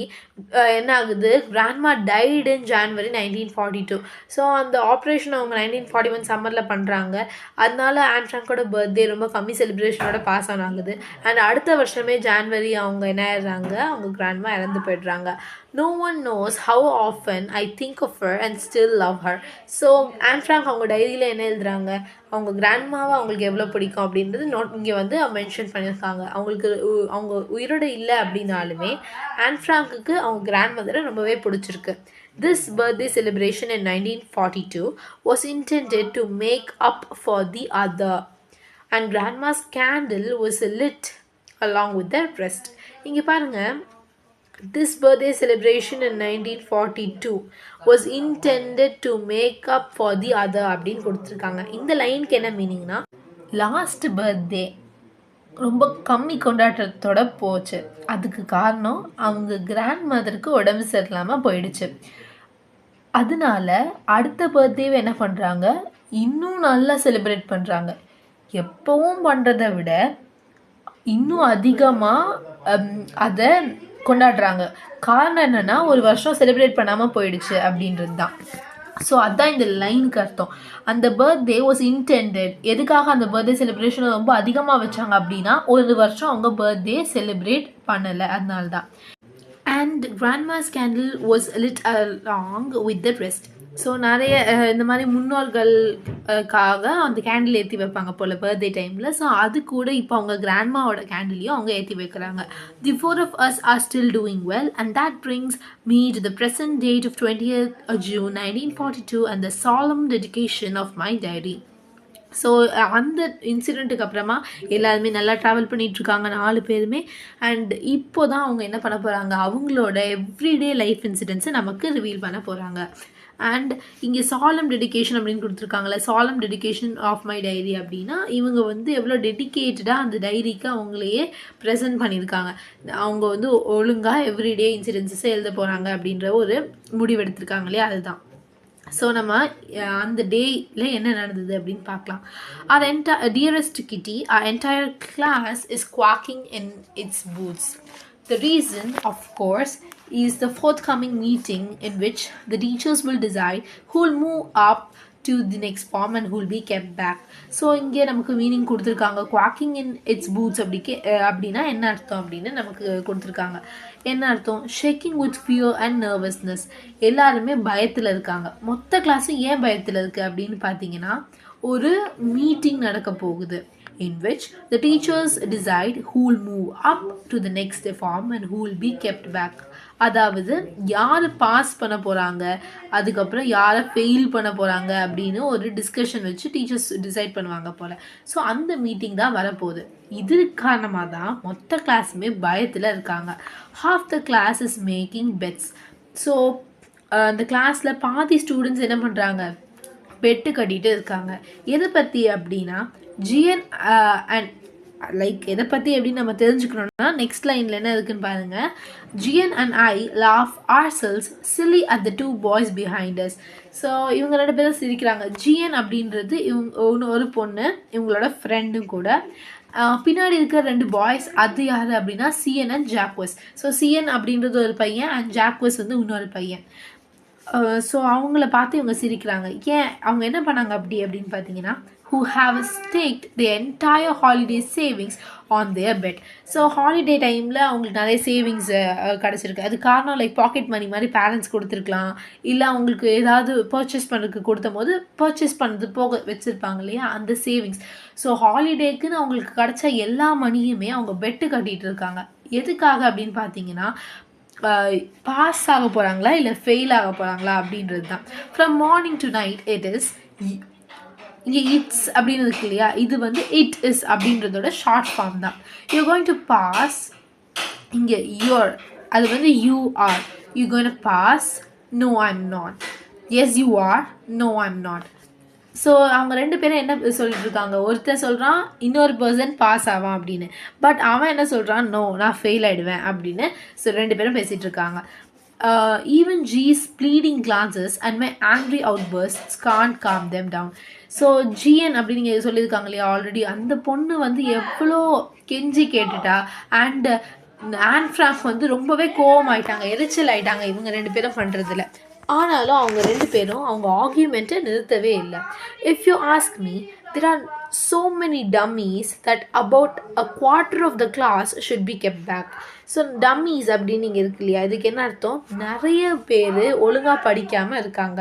என்ன ஆகுது? கிராண்ட்மா டைட் இன் ஜான்வரி 1942. ஸோ அந்த ஆப்ரேஷன் அவங்க 1941 சம்மரில் பண்ணுறாங்க. அதனால ஆன் ஃப்ராங்கோட பர்த்டே ரொம்ப கம்மி செலிப்ரேஷனோட பாஸ் ஆன் ஆகுது. அண்ட் அடுத்த வருஷமே ஜான்வரி அவங்க என்ன ஆயிடுறாங்க? அவங்க கிராண்ட்மா இறந்து போய்ட்றாங்க. No one knows how often I think of her and still love her. So Anne Frank அவங்க டைரியில் என்ன எழுதுறாங்க? அவங்க கிராண்ட்மாவை அவங்களுக்கு எவ்வளோ பிடிக்கும் அப்படின்றது இங்கே வந்து மென்ஷன் பண்ணியிருக்காங்க. அவங்க உயிரோடு இல்லை அப்படின்னாலுமே ஆன் ஃப்ராங்குக்கு அவங்க கிராண்ட் மதரை ரொம்பவே பிடிச்சிருக்கு. This birthday celebration in 1942 was intended to make up for the other, and grandma's candle was lit along with their rest. இங்கே பாருங்கள், this birthday celebration in 1942 was intended to make up for the other அப்படின்னு கொடுத்துருக்காங்க. இந்த லைனுக்கு என்ன மீனிங்னா, last birthday ரொம்ப கம்மி கொண்டாட்டத்தோட போச்சு. அதுக்கு காரணம் அவங்க கிராண்ட் மதருக்கு உடம்பு சரியில்லாமல் போயிடுச்சு. அதனால அடுத்த பர்த்டேவை என்ன பண்ணுறாங்க? இன்னும் நல்லா செலிப்ரேட் பண்ணுறாங்க. எப்பவும் பண்ணுறதை விட இன்னும் அதிகமாக அதை கொண்டாடுறாங்க. காரணம் என்னென்னா, ஒரு வருஷம் செலிப்ரேட் பண்ணாமல் போயிடுச்சு அப்படின்றது தான். ஸோ அதுதான் இந்த லைனுக்கு அர்த்தம். அந்த பர்த்டே வாஸ் இன்டெண்டட். எதுக்காக அந்த பர்த்டே செலிப்ரேஷனை ரொம்ப அதிகமாக வச்சாங்க அப்படின்னா, ஒரு வருஷம் அவங்க பர்த்டே செலிப்ரேட் பண்ணலை, அதனால தான். And Grandma's candle was lid along with the rest. So நிறைய இந்த மாதிரி முன்னோர்களுக்காக அந்த கேண்டில் ஏற்றி வைப்பாங்க போல் பர்த்டே டைமில். ஸோ அது கூட இப்போ அவங்க கிராண்ட்மாவோட கேண்டிலையும் அவங்க ஏற்றி வைக்கிறாங்க. தி 4 of us are still doing well, and that brings me to the present date of 20th June 1942 and the solemn dedication of my diary. So அந்த இன்சிடெண்ட்டுக்கு அப்புறமா எல்லாருமே நல்லா ட்ராவல் பண்ணிகிட்ருக்காங்க 4 பேருமே. அண்ட் இப்போ தான் அவங்க என்ன பண்ண போகிறாங்க? அவங்களோட எவ்ரிடே லைஃப் இன்சிடென்ட்ஸை நமக்கு ரிவீல் பண்ண போகிறாங்க. அண்ட் இங்கே சாலம் டெடிகேஷன் அப்படின்னு கொடுத்துருக்காங்களே, சாலம் டெடிகேஷன் ஆஃப் மை டைரி அப்படின்னா இவங்க வந்து எவ்வளோ டெடிக்கேட்டடாக அந்த டைரிக்கு அவங்களையே ப்ரெசென்ட் பண்ணியிருக்காங்க. அவங்க வந்து ஒழுங்காக எவ்ரிடே இன்சிடென்ட்ஸை எழுத போகிறாங்க அப்படின்ற ஒரு முடிவெடுத்திருக்காங்களே, அதுதான். ஸோ நம்ம அந்த டேயில் என்ன நடந்தது அப்படின்னு பார்க்கலாம். our dearest kitty, our entire class is quacking in its boots. The reason, of course, is the forthcoming meeting in which the teachers will decide who will move up to the next form and who will be kept back. So இங்கே நமக்கு meaning கொடுத்துருக்காங்க. குவாக்கிங் இன் it's boots அப்படின்னா என்ன அர்த்தம் அப்படின்னு நமக்கு கொடுத்துருக்காங்க. என்ன அர்த்தம்? Shaking with fear and nervousness. எல்லாருமே பயத்தில் இருக்காங்க. மொத்த கிளாஸும் ஏன் பயத்தில் இருக்குது அப்படின்னு பார்த்தீங்கன்னா, ஒரு மீட்டிங் நடக்க போகுது in which the teachers decide who will move up to the next form and who will be kept back. அதாவது யார் பாஸ் பண்ண போகிறாங்க, அதுக்கப்புறம் யாரை ஃபெயில் பண்ண போகிறாங்க அப்படின்னு ஒரு டிஸ்கஷன் வச்சு டீச்சர்ஸ் டிசைட் பண்ணுவாங்க போல். ஸோ அந்த மீட்டிங் தான் வரப்போகுது. இது காரணமாக தான் மொத்த கிளாஸுமே பயத்தில் இருக்காங்க. Half the class is making bets. So அந்த கிளாஸில் பாதி ஸ்டூடெண்ட்ஸ் என்ன பண்ணுறாங்க, பெட்டு கட்டிட்டு இருக்காங்க. எதை பற்றி அப்படின்னா, ஜிஎன் அண்ட் லைக் எதை பற்றி அப்படின்னு நம்ம தெரிஞ்சுக்கணுன்னா நெக்ஸ்ட் லைனில் என்ன இருக்குன்னு பாருங்கள். G N and I laugh ourselves silly at the two boys behind us. ஸோ இவங்க 2 பேரும் சிரிக்கிறாங்க. ஜிஎன் அப்படின்றது ஒரு பொண்ணு, இவங்களோட ஃப்ரெண்டும் கூட. பின்னாடி இருக்கிற 2 பாய்ஸ் அது யார் அப்படின்னா C N and Jacques. So C N அப்படின்றது ஒரு பையன் அண்ட் ஜாக்வஸ் வந்து இன்னொரு பையன். ஸோ அவங்கள பார்த்து இவங்க சிரிக்கிறாங்க. ஏன் அவங்க என்ன பண்ணாங்க அப்படின்னு பார்த்தீங்கன்னா, who have staked the entire holiday savings on their bed. So holiday டைமில் அவங்களுக்கு நிறைய சேவிங்ஸ் கிடச்சிருக்கு. அது காரணம் லைக் பாக்கெட் மணி மாதிரி பேரண்ட்ஸ் கொடுத்துருக்கலாம், இல்லை அவங்களுக்கு ஏதாவது பர்ச்சேஸ் பண்ணுறதுக்கு கொடுத்த போது பர்ச்சேஸ் பண்ணுறது போக வச்சுருப்பாங்க இல்லையா, அந்த சேவிங்ஸ். ஸோ ஹாலிடேக்குன்னு அவங்களுக்கு கிடச்ச எல்லா மணியுமே அவங்க பெட்டு கட்டிகிட்டு இருக்காங்க. எதுக்காக அப்படின்னு பார்த்தீங்கன்னா, பாஸ் ஆக போகிறாங்களா இல்லை ஃபெயில் ஆக போகிறாங்களா அப்படின்றது தான். From morning to night it is. இங்கே இட்ஸ் அப்படின்னு இருக்கு இல்லையா, இது வந்து இட் இஸ் அப்படின்றதோட ஷார்ட் ஃபார்ம் தான். யூ கோயிங் டு பாஸ், இங்கே யூர் அது வந்து you are. You going to pass, no I'm not. Yes you are, no I'm not. So அவங்க 2 பேரும் என்ன சொல்லிட்டு இருக்காங்க, ஒருத்தர் சொல்கிறான் இன்னொரு பர்சன் பாஸ் ஆவான் அப்படின்னு, பட் அவன் என்ன சொல்கிறான், நோ நான் ஃபெயில் ஆகிடுவேன் அப்படின்னு. ஸோ 2 பேரும் பேசிகிட்டு இருக்காங்க. Even G's pleading glances and my angry outbursts can't calm them down. So G N அப்படின்னு நீங்கள் சொல்லியிருக்காங்க இல்லையா ஆல்ரெடி, அந்த பொண்ணு வந்து எவ்வளோ கெஞ்சி கேட்டுட்டா. அண்ட் ஆன் ஃப்ராங்க் வந்து ரொம்பவே கோவமாயிட்டாங்க, எரிச்சல் ஆயிட்டாங்க இவங்க 2 பேரும் பண்ணுறதில்ல. ஆனாலும் அவங்க 2 பேரும் அவங்க ஆர்கியூமெண்ட்டை நிறுத்தவே இல்லை. If you ask me, there are so many dummies that about a quarter of the class should be kept back. So dummies அப்படின்னு இங்கே இருக்கு இல்லையா, இதுக்கு என்ன அர்த்தம், நிறைய பேர் ஒழுங்காக படிக்காமல் இருக்காங்க.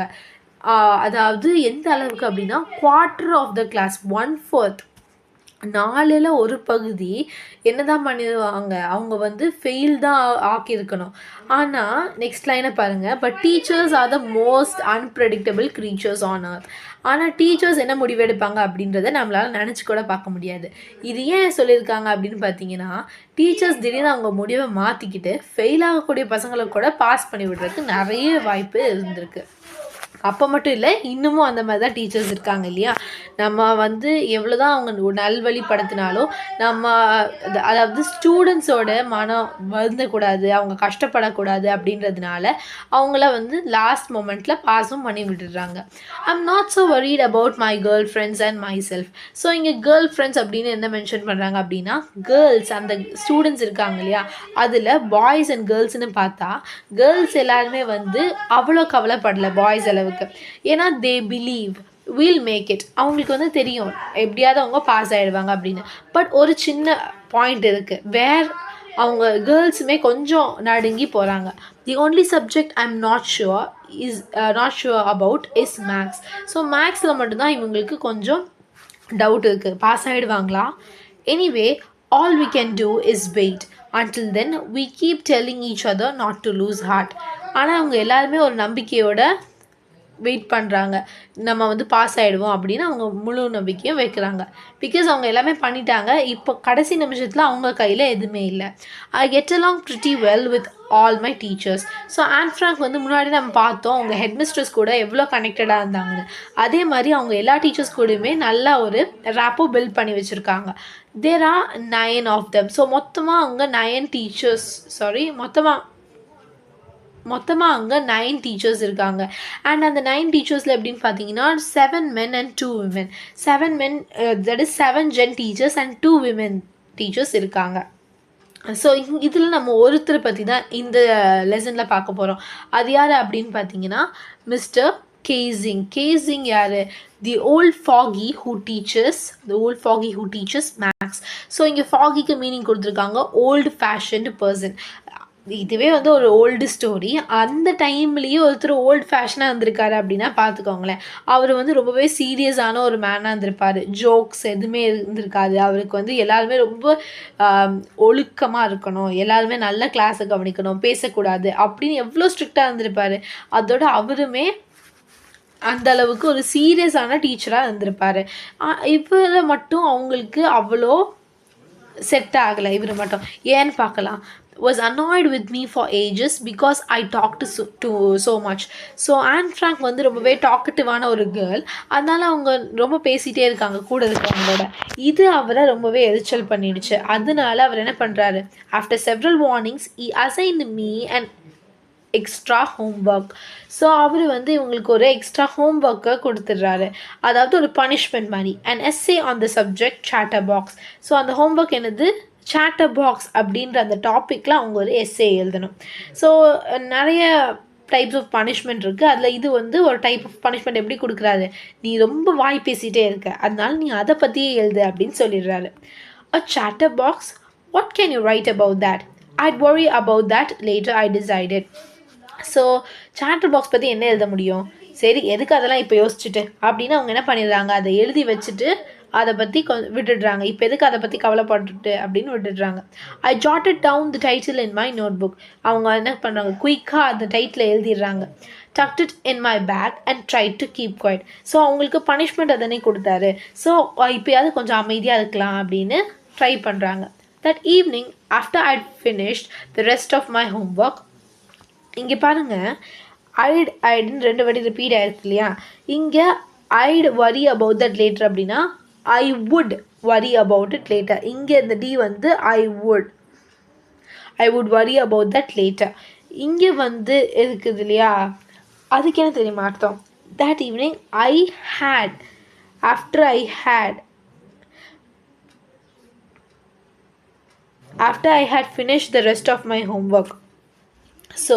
அதாவது எந்த அளவுக்கு அப்படின்னா, குவார்ட்டர் ஆஃப் த கிளாஸ், 1/4, 4ல் ஒரு பகுதி என்ன தான் பண்ணிடுவாங்க, அவங்க வந்து ஃபெயில் தான் ஆக்கியிருக்கணும். ஆனால் நெக்ஸ்ட் லைனை பாருங்கள், but teachers are the most unpredictable creatures on அர்த். ஆனால் டீச்சர்ஸ் என்ன முடிவெடுப்பாங்க அப்படின்றத நம்மளால் நினச்சி கூட பார்க்க முடியாது. இது ஏன் சொல்லியிருக்காங்க அப்படின்னு பார்த்தீங்கன்னா, டீச்சர்ஸ் திடீர்னு அவங்க முடிவை மாற்றிக்கிட்டு ஃபெயில் ஆகக்கூடிய பசங்களை கூட பாஸ் பண்ணி விடுறதுக்கு நிறைய வாய்ப்பு இருந்திருக்கு. அப்போ மட்டும் இல்லை, இன்னமும் அந்த மாதிரி தான் டீச்சர்ஸ் இருக்காங்க இல்லையா. நம்ம வந்து எவ்வளோ தான் அவங்க நல்வழிப்படுத்தினாலும் நம்ம அதாவது ஸ்டூடெண்ட்ஸோட மனம் வருந்தக்கூடாது, அவங்க கஷ்டப்படக்கூடாது அப்படின்றதுனால அவங்கள வந்து லாஸ்ட் மொமெண்ட்டில் பாஸும் பண்ணி விட்டுடுறாங்க. I'm not so worried about my girl friends and my self. So இங்கே கேர்ள் ஃப்ரெண்ட்ஸ் அப்படின்னு என்ன மென்ஷன் பண்ணுறாங்க அப்படின்னா, கேர்ள்ஸ் அந்த ஸ்டூடெண்ட்ஸ் இருக்காங்க இல்லையா, அதில் பாய்ஸ் அண்ட் கேர்ள்ஸ்னு பார்த்தா கேர்ள்ஸ் எல்லாருமே வந்து அவ்வளோ கவலைப்படலை பாய்ஸ் அளவுக்கு. ஏன்னா they believe will make it. அவங்களுக்கு வந்து தெரியும் எப்படியாவது அவங்க பாஸ் ஆகிடுவாங்க அப்படின்னு. பட் ஒரு சின்ன பாயிண்ட் இருக்குது, வேர் அவங்க கேர்ள்ஸுமே கொஞ்சம் நடுங்கி போகிறாங்க. The only subject I am not sure about is maths. So மேக்ஸில் மட்டும்தான் இவங்களுக்கு கொஞ்சம் டவுட் இருக்குது, பாஸ் ஆகிடுவாங்களா. Anyway all we can do is wait. Until then we keep telling each other not to lose heart. ஆனால் அவங்க எல்லாருமே ஒரு நம்பிக்கையோட வெயிட் பண்ணுறாங்க, நம்ம வந்து பாஸ் ஆகிடுவோம் அப்படின்னு அவங்க முழு நம்பிக்கையும் வைக்கிறாங்க. பிகாஸ் அவங்க எல்லாமே பண்ணிட்டாங்க. இப்போ கடைசி நிமிஷத்தில் அவங்க கையில் எதுவுமே இல்லை. I get along pretty well with all my teachers. So Anne Frank வந்து முன்னாடி நம்ம பார்த்தோம் அவங்க ஹெட் மிஸ்ட்ரஸ் கூட எவ்வளோ கனெக்டடாக இருந்தாங்கன்னு. அதே மாதிரி அவங்க எல்லா டீச்சர்ஸ் கூடயுமே நல்லா ஒரு ரேப்போ பில்ட் பண்ணி வச்சுருக்காங்க. There are 9 of them. So மொத்தமாக அவங்க 9 டீச்சர்ஸ் மொத்தமாக மொத்தமாக அங்கே 9 டீச்சர்ஸ் இருக்காங்க. அண்ட் அந்த 9 டீச்சர்ஸில் எப்படின்னு பார்த்தீங்கன்னா 7 men and 2 women. 7 men, that is 7 gen teachers and 2 women teachers இருக்காங்க. ஸோ இதில் நம்ம ஒருத்தர் பற்றி தான் இந்த லெசனில் பார்க்க போகிறோம். அது யார் அப்படின்னு பார்த்தீங்கன்னா மிஸ்டர் கேசிங். கேசிங் யார்? The old fogey who teachers maths. So இங்கே ஃபாகிக்கு மீனிங் கொடுத்துருக்காங்க ஓல்டு ஃபேஷன்டு பர்சன். இதுவே வந்து ஒரு ஓல்டு ஸ்டோரி. அந்த டைம்லேயே ஒருத்தர் ஓல்டு ஃபேஷனாக இருந்திருக்காரு அப்படின்னா பார்த்துக்கோங்களேன். அவர் வந்து ரொம்பவே சீரியஸான ஒரு மேனாக இருந்திருப்பார். ஜோக்ஸ் எதுவுமே இருந்திருக்காது. அவருக்கு வந்து எல்லாருமே ரொம்ப ஒழுக்கமாக இருக்கணும், எல்லாருமே நல்ல கிளாஸை கவனிக்கணும், பேசக்கூடாது அப்படின்னு எவ்வளோ ஸ்ட்ரிக்டாக இருந்திருப்பார். அதோட அவருமே அந்த அளவுக்கு ஒரு சீரியஸான டீச்சராக இருந்திருப்பார். இவரை மட்டும் அவங்களுக்கு அவ்வளோ செட் ஆகலை. இவர் மட்டும் ஏன்னு பார்க்கலாம். Was annoyed with me for ages because I talked to so much. So Anne Frank வந்து ரொம்பவே டாக்கட்டிவான ஒரு கேர்ள். அதனால அவங்க ரொம்ப பேசிகிட்டே இருக்காங்க கூட இருக்கிறவங்களோட. இது அவரை ரொம்பவே எரிச்சல் பண்ணிடுச்சு. அதனால அவர் என்ன பண்ணுறாரு, after several warnings he assigned me an extra homework. So அவர் வந்து இவங்களுக்கு ஒரு எக்ஸ்ட்ரா ஹோம்ஒர்க்கை கொடுத்துட்றாரு. அதாவது ஒரு பனிஷ்மெண்ட் மாதிரி. an essay on the subject chatterbox. So அந்த ஹோம்ஒர்க் என்னது, chatterbox அப்படின்ற அந்த டாப்பிக்கில் அவங்க ஒரு எஸ்ஸே எழுதணும். ஸோ நிறைய டைப்ஸ் ஆஃப் பனிஷ்மெண்ட் இருக்குது. அதில் இது வந்து ஒரு டைப் ஆஃப் பனிஷ்மெண்ட் எப்படி கொடுக்குறாரு, நீ ரொம்ப வாய் பேசிகிட்டே இருக்க, அதனால நீ அதை பற்றியே எழுது அப்படின்னு சொல்லிடுறாரு. a chatterbox, what can you write about that? I'd worry about that later, I decided. So chatter box பற்றி என்ன எழுத முடியும், சரி எதுக்கு அதெல்லாம் இப்போ யோசிச்சுட்டு அப்படின்னு அவங்க என்ன பண்ணிடுறாங்க, அதை எழுதி வச்சுட்டு அதை பற்றி விட்டுடுறாங்க. இப்போ எதுக்கு அதை பற்றி கவலைப்பட்டுட்டு அப்படின்னு விட்டுடுறாங்க. ஐ jotted down the title in my notebook. அவங்க என்ன பண்ணுறாங்க, குயிக்காக அந்த title எழுதிடுறாங்க. tucked it in my bag and tried to keep quiet. So அவங்களுக்கு பனிஷ்மெண்ட் அதனே கொடுத்தாரு. ஸோ இப்போயாவது கொஞ்சம் அமைதியாக இருக்கலாம் அப்படின்னு ட்ரை பண்ணுறாங்க. that evening after I'd finished the rest of my homework, இங்கே பாருங்கள் ஐடுன்னு 2 வாட்டி ரிப்பீட் ஆயிருக்கு இல்லையா. இங்கே ஐட் worry about that later அப்படின்னா I would worry about it later. இங்கே இந்த டி வந்து I would worry about that later. இங்கே வந்து இருக்குது இல்லையா, அதுக்கு என்ன தெரியுமா அர்த்தம், that evening after I had finished the rest of my homework. So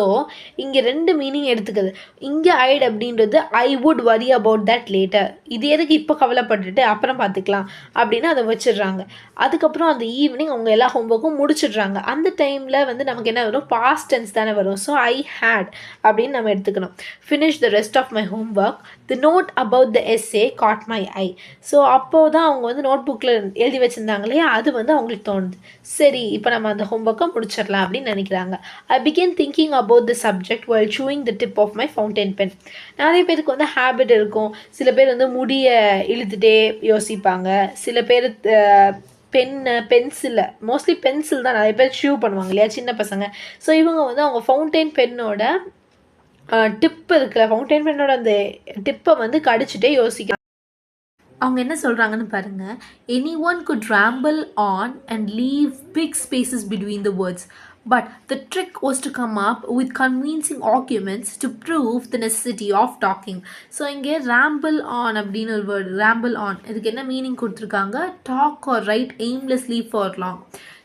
இங்கே 2 மீனிங் எடுத்துக்குது. இங்கே ஐட் அப்படின்றது I would worry about that later. இது எதுக்கு இப்போ கவலைப்பட்டுட்டு அப்புறம் பார்த்துக்கலாம் அப்படின்னு அதை வச்சிடுறாங்க. அதுக்கப்புறம் அந்த ஈவினிங் அவங்க எல்லா ஹோம்ஒர்க்கும் முடிச்சிடுறாங்க. அந்த டைமில் வந்து நமக்கு என்ன வரும், பாஸ்ட் டென்ஸ் தானே வரும். ஸோ ஐ ஹேட் அப்படின்னு நம்ம எடுத்துக்கணும். Finish the rest of my homework, the note about the essay caught my eye. So அப்போது தான் அவங்க வந்து நோட் புக்கில் எழுதி வச்சுருந்தாங்க இல்லையா, அது வந்து அவங்களுக்கு தோணுது, சரி இப்போ நம்ம அந்த ஹோம்ஒர்க்கை முடிச்சிடலாம் அப்படின்னு நினைக்கிறாங்க. I began thinking about the subject while chewing the tip of my fountain pen. நிறைய பேருக்கு வந்து ஹேபிட் இருக்கும். சில பேர் வந்து முடியை இழுத்துட்டே யோசிப்பாங்க. சில பேர் பென்சில், மோஸ்ட்லி பென்சில் தான் நிறைய பேர் ஷூ பண்ணுவாங்க இல்லையா சின்ன பசங்க. ஸோ இவங்க வந்து அவங்க ஃபவுண்டைன் பென்னோட டிப்பு இருக்குல்ல, ஃபவுண்டைன் பென்னோட அந்த டிப்பை வந்து கடிச்சிட்டே யோசிக்கிறாங்க. அவங்க என்ன சொல்கிறாங்கன்னு பாருங்கள். anyone could ramble on and leave big spaces between the words. But the trick was to come up with convincing arguments to prove the necessity of talking. So இங்கே ramble on அப்படின்னு ஒரு வேர்டு, ramble on, இதுக்கு என்ன meaning கொடுத்துருக்காங்க, talk or write aimlessly for long.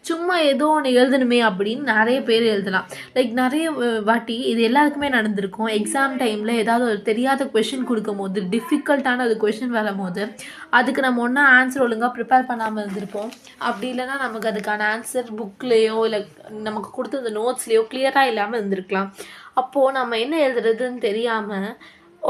சும்மா ஏதோ ஒன்று எழுதணுமே அப்படின்னு நிறைய பேர் எழுதலாம். லைக் நிறைய வாட்டி இது எல்லாருக்குமே நடந்திருக்கும். எக்ஸாம் டைமில் ஏதாவது ஒரு தெரியாத கொஷின் கொடுக்கும் போது, டிஃபிகல்ட்டான ஒரு கொஷின் வரும்போது அதுக்கு நம்ம ஒன்றா ஆன்சர் ஒழுங்காக ப்ரிப்பேர் பண்ணாமல் இருந்திருப்போம். அப்படி இல்லைன்னா நமக்கு அதுக்கான ஆன்சர் புக்லேயோ இல்லை நமக்கு கொடுத்த அந்த நோட்ஸ்லேயோ கிளியராக இல்லாமல் இருந்திருக்கலாம். அப்போது நம்ம என்ன எழுதுறதுன்னு தெரியாமல்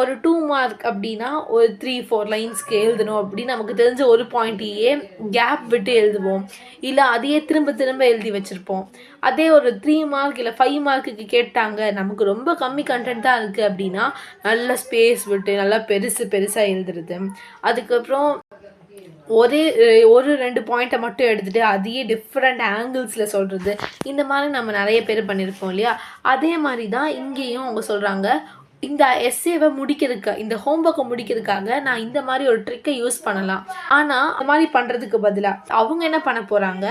ஒரு 2 மார்க் அப்படின்னா ஒரு 3-4 லைன்ஸ்க்கு எழுதணும் அப்படின்னு நமக்கு தெரிஞ்ச ஒரு பாயிண்ட்டையே கேப் விட்டு எழுதுவோம். இல்லை அதையே திரும்ப திரும்ப எழுதி வச்சுருப்போம். அதே ஒரு 3 மார்க் இல்லை 5 மார்க்குக்கு கேட்டாங்க, நமக்கு ரொம்ப கம்மி கண்டென்ட் தான் இருக்குது அப்படின்னா நல்ல ஸ்பேஸ் விட்டு நல்லா பெருசாக எழுதுறது. அதுக்கப்புறம் ஒரு 2 பாயிண்ட்டை மட்டும் எடுத்துகிட்டு அதையே டிஃப்ரெண்ட் ஆங்கிள்ஸில் சொல்கிறது. இந்த மாதிரி நம்ம நிறைய பேர் பண்ணியிருப்போம் இல்லையா. அதே மாதிரி தான் இங்கேயும் அவங்க சொல்கிறாங்க, இந்த எஸ்ஸேவை முடிக்கிறதுக்கு, இந்த ஹோம்ஒர்க்கை முடிக்கிறதுக்காக நான் இந்த மாதிரி ஒரு ட்ரிக்கை யூஸ் பண்ணலாம். ஆனால் அந்த மாதிரி பண்ணுறதுக்கு பதிலாக அவங்க என்ன பண்ண போகிறாங்க,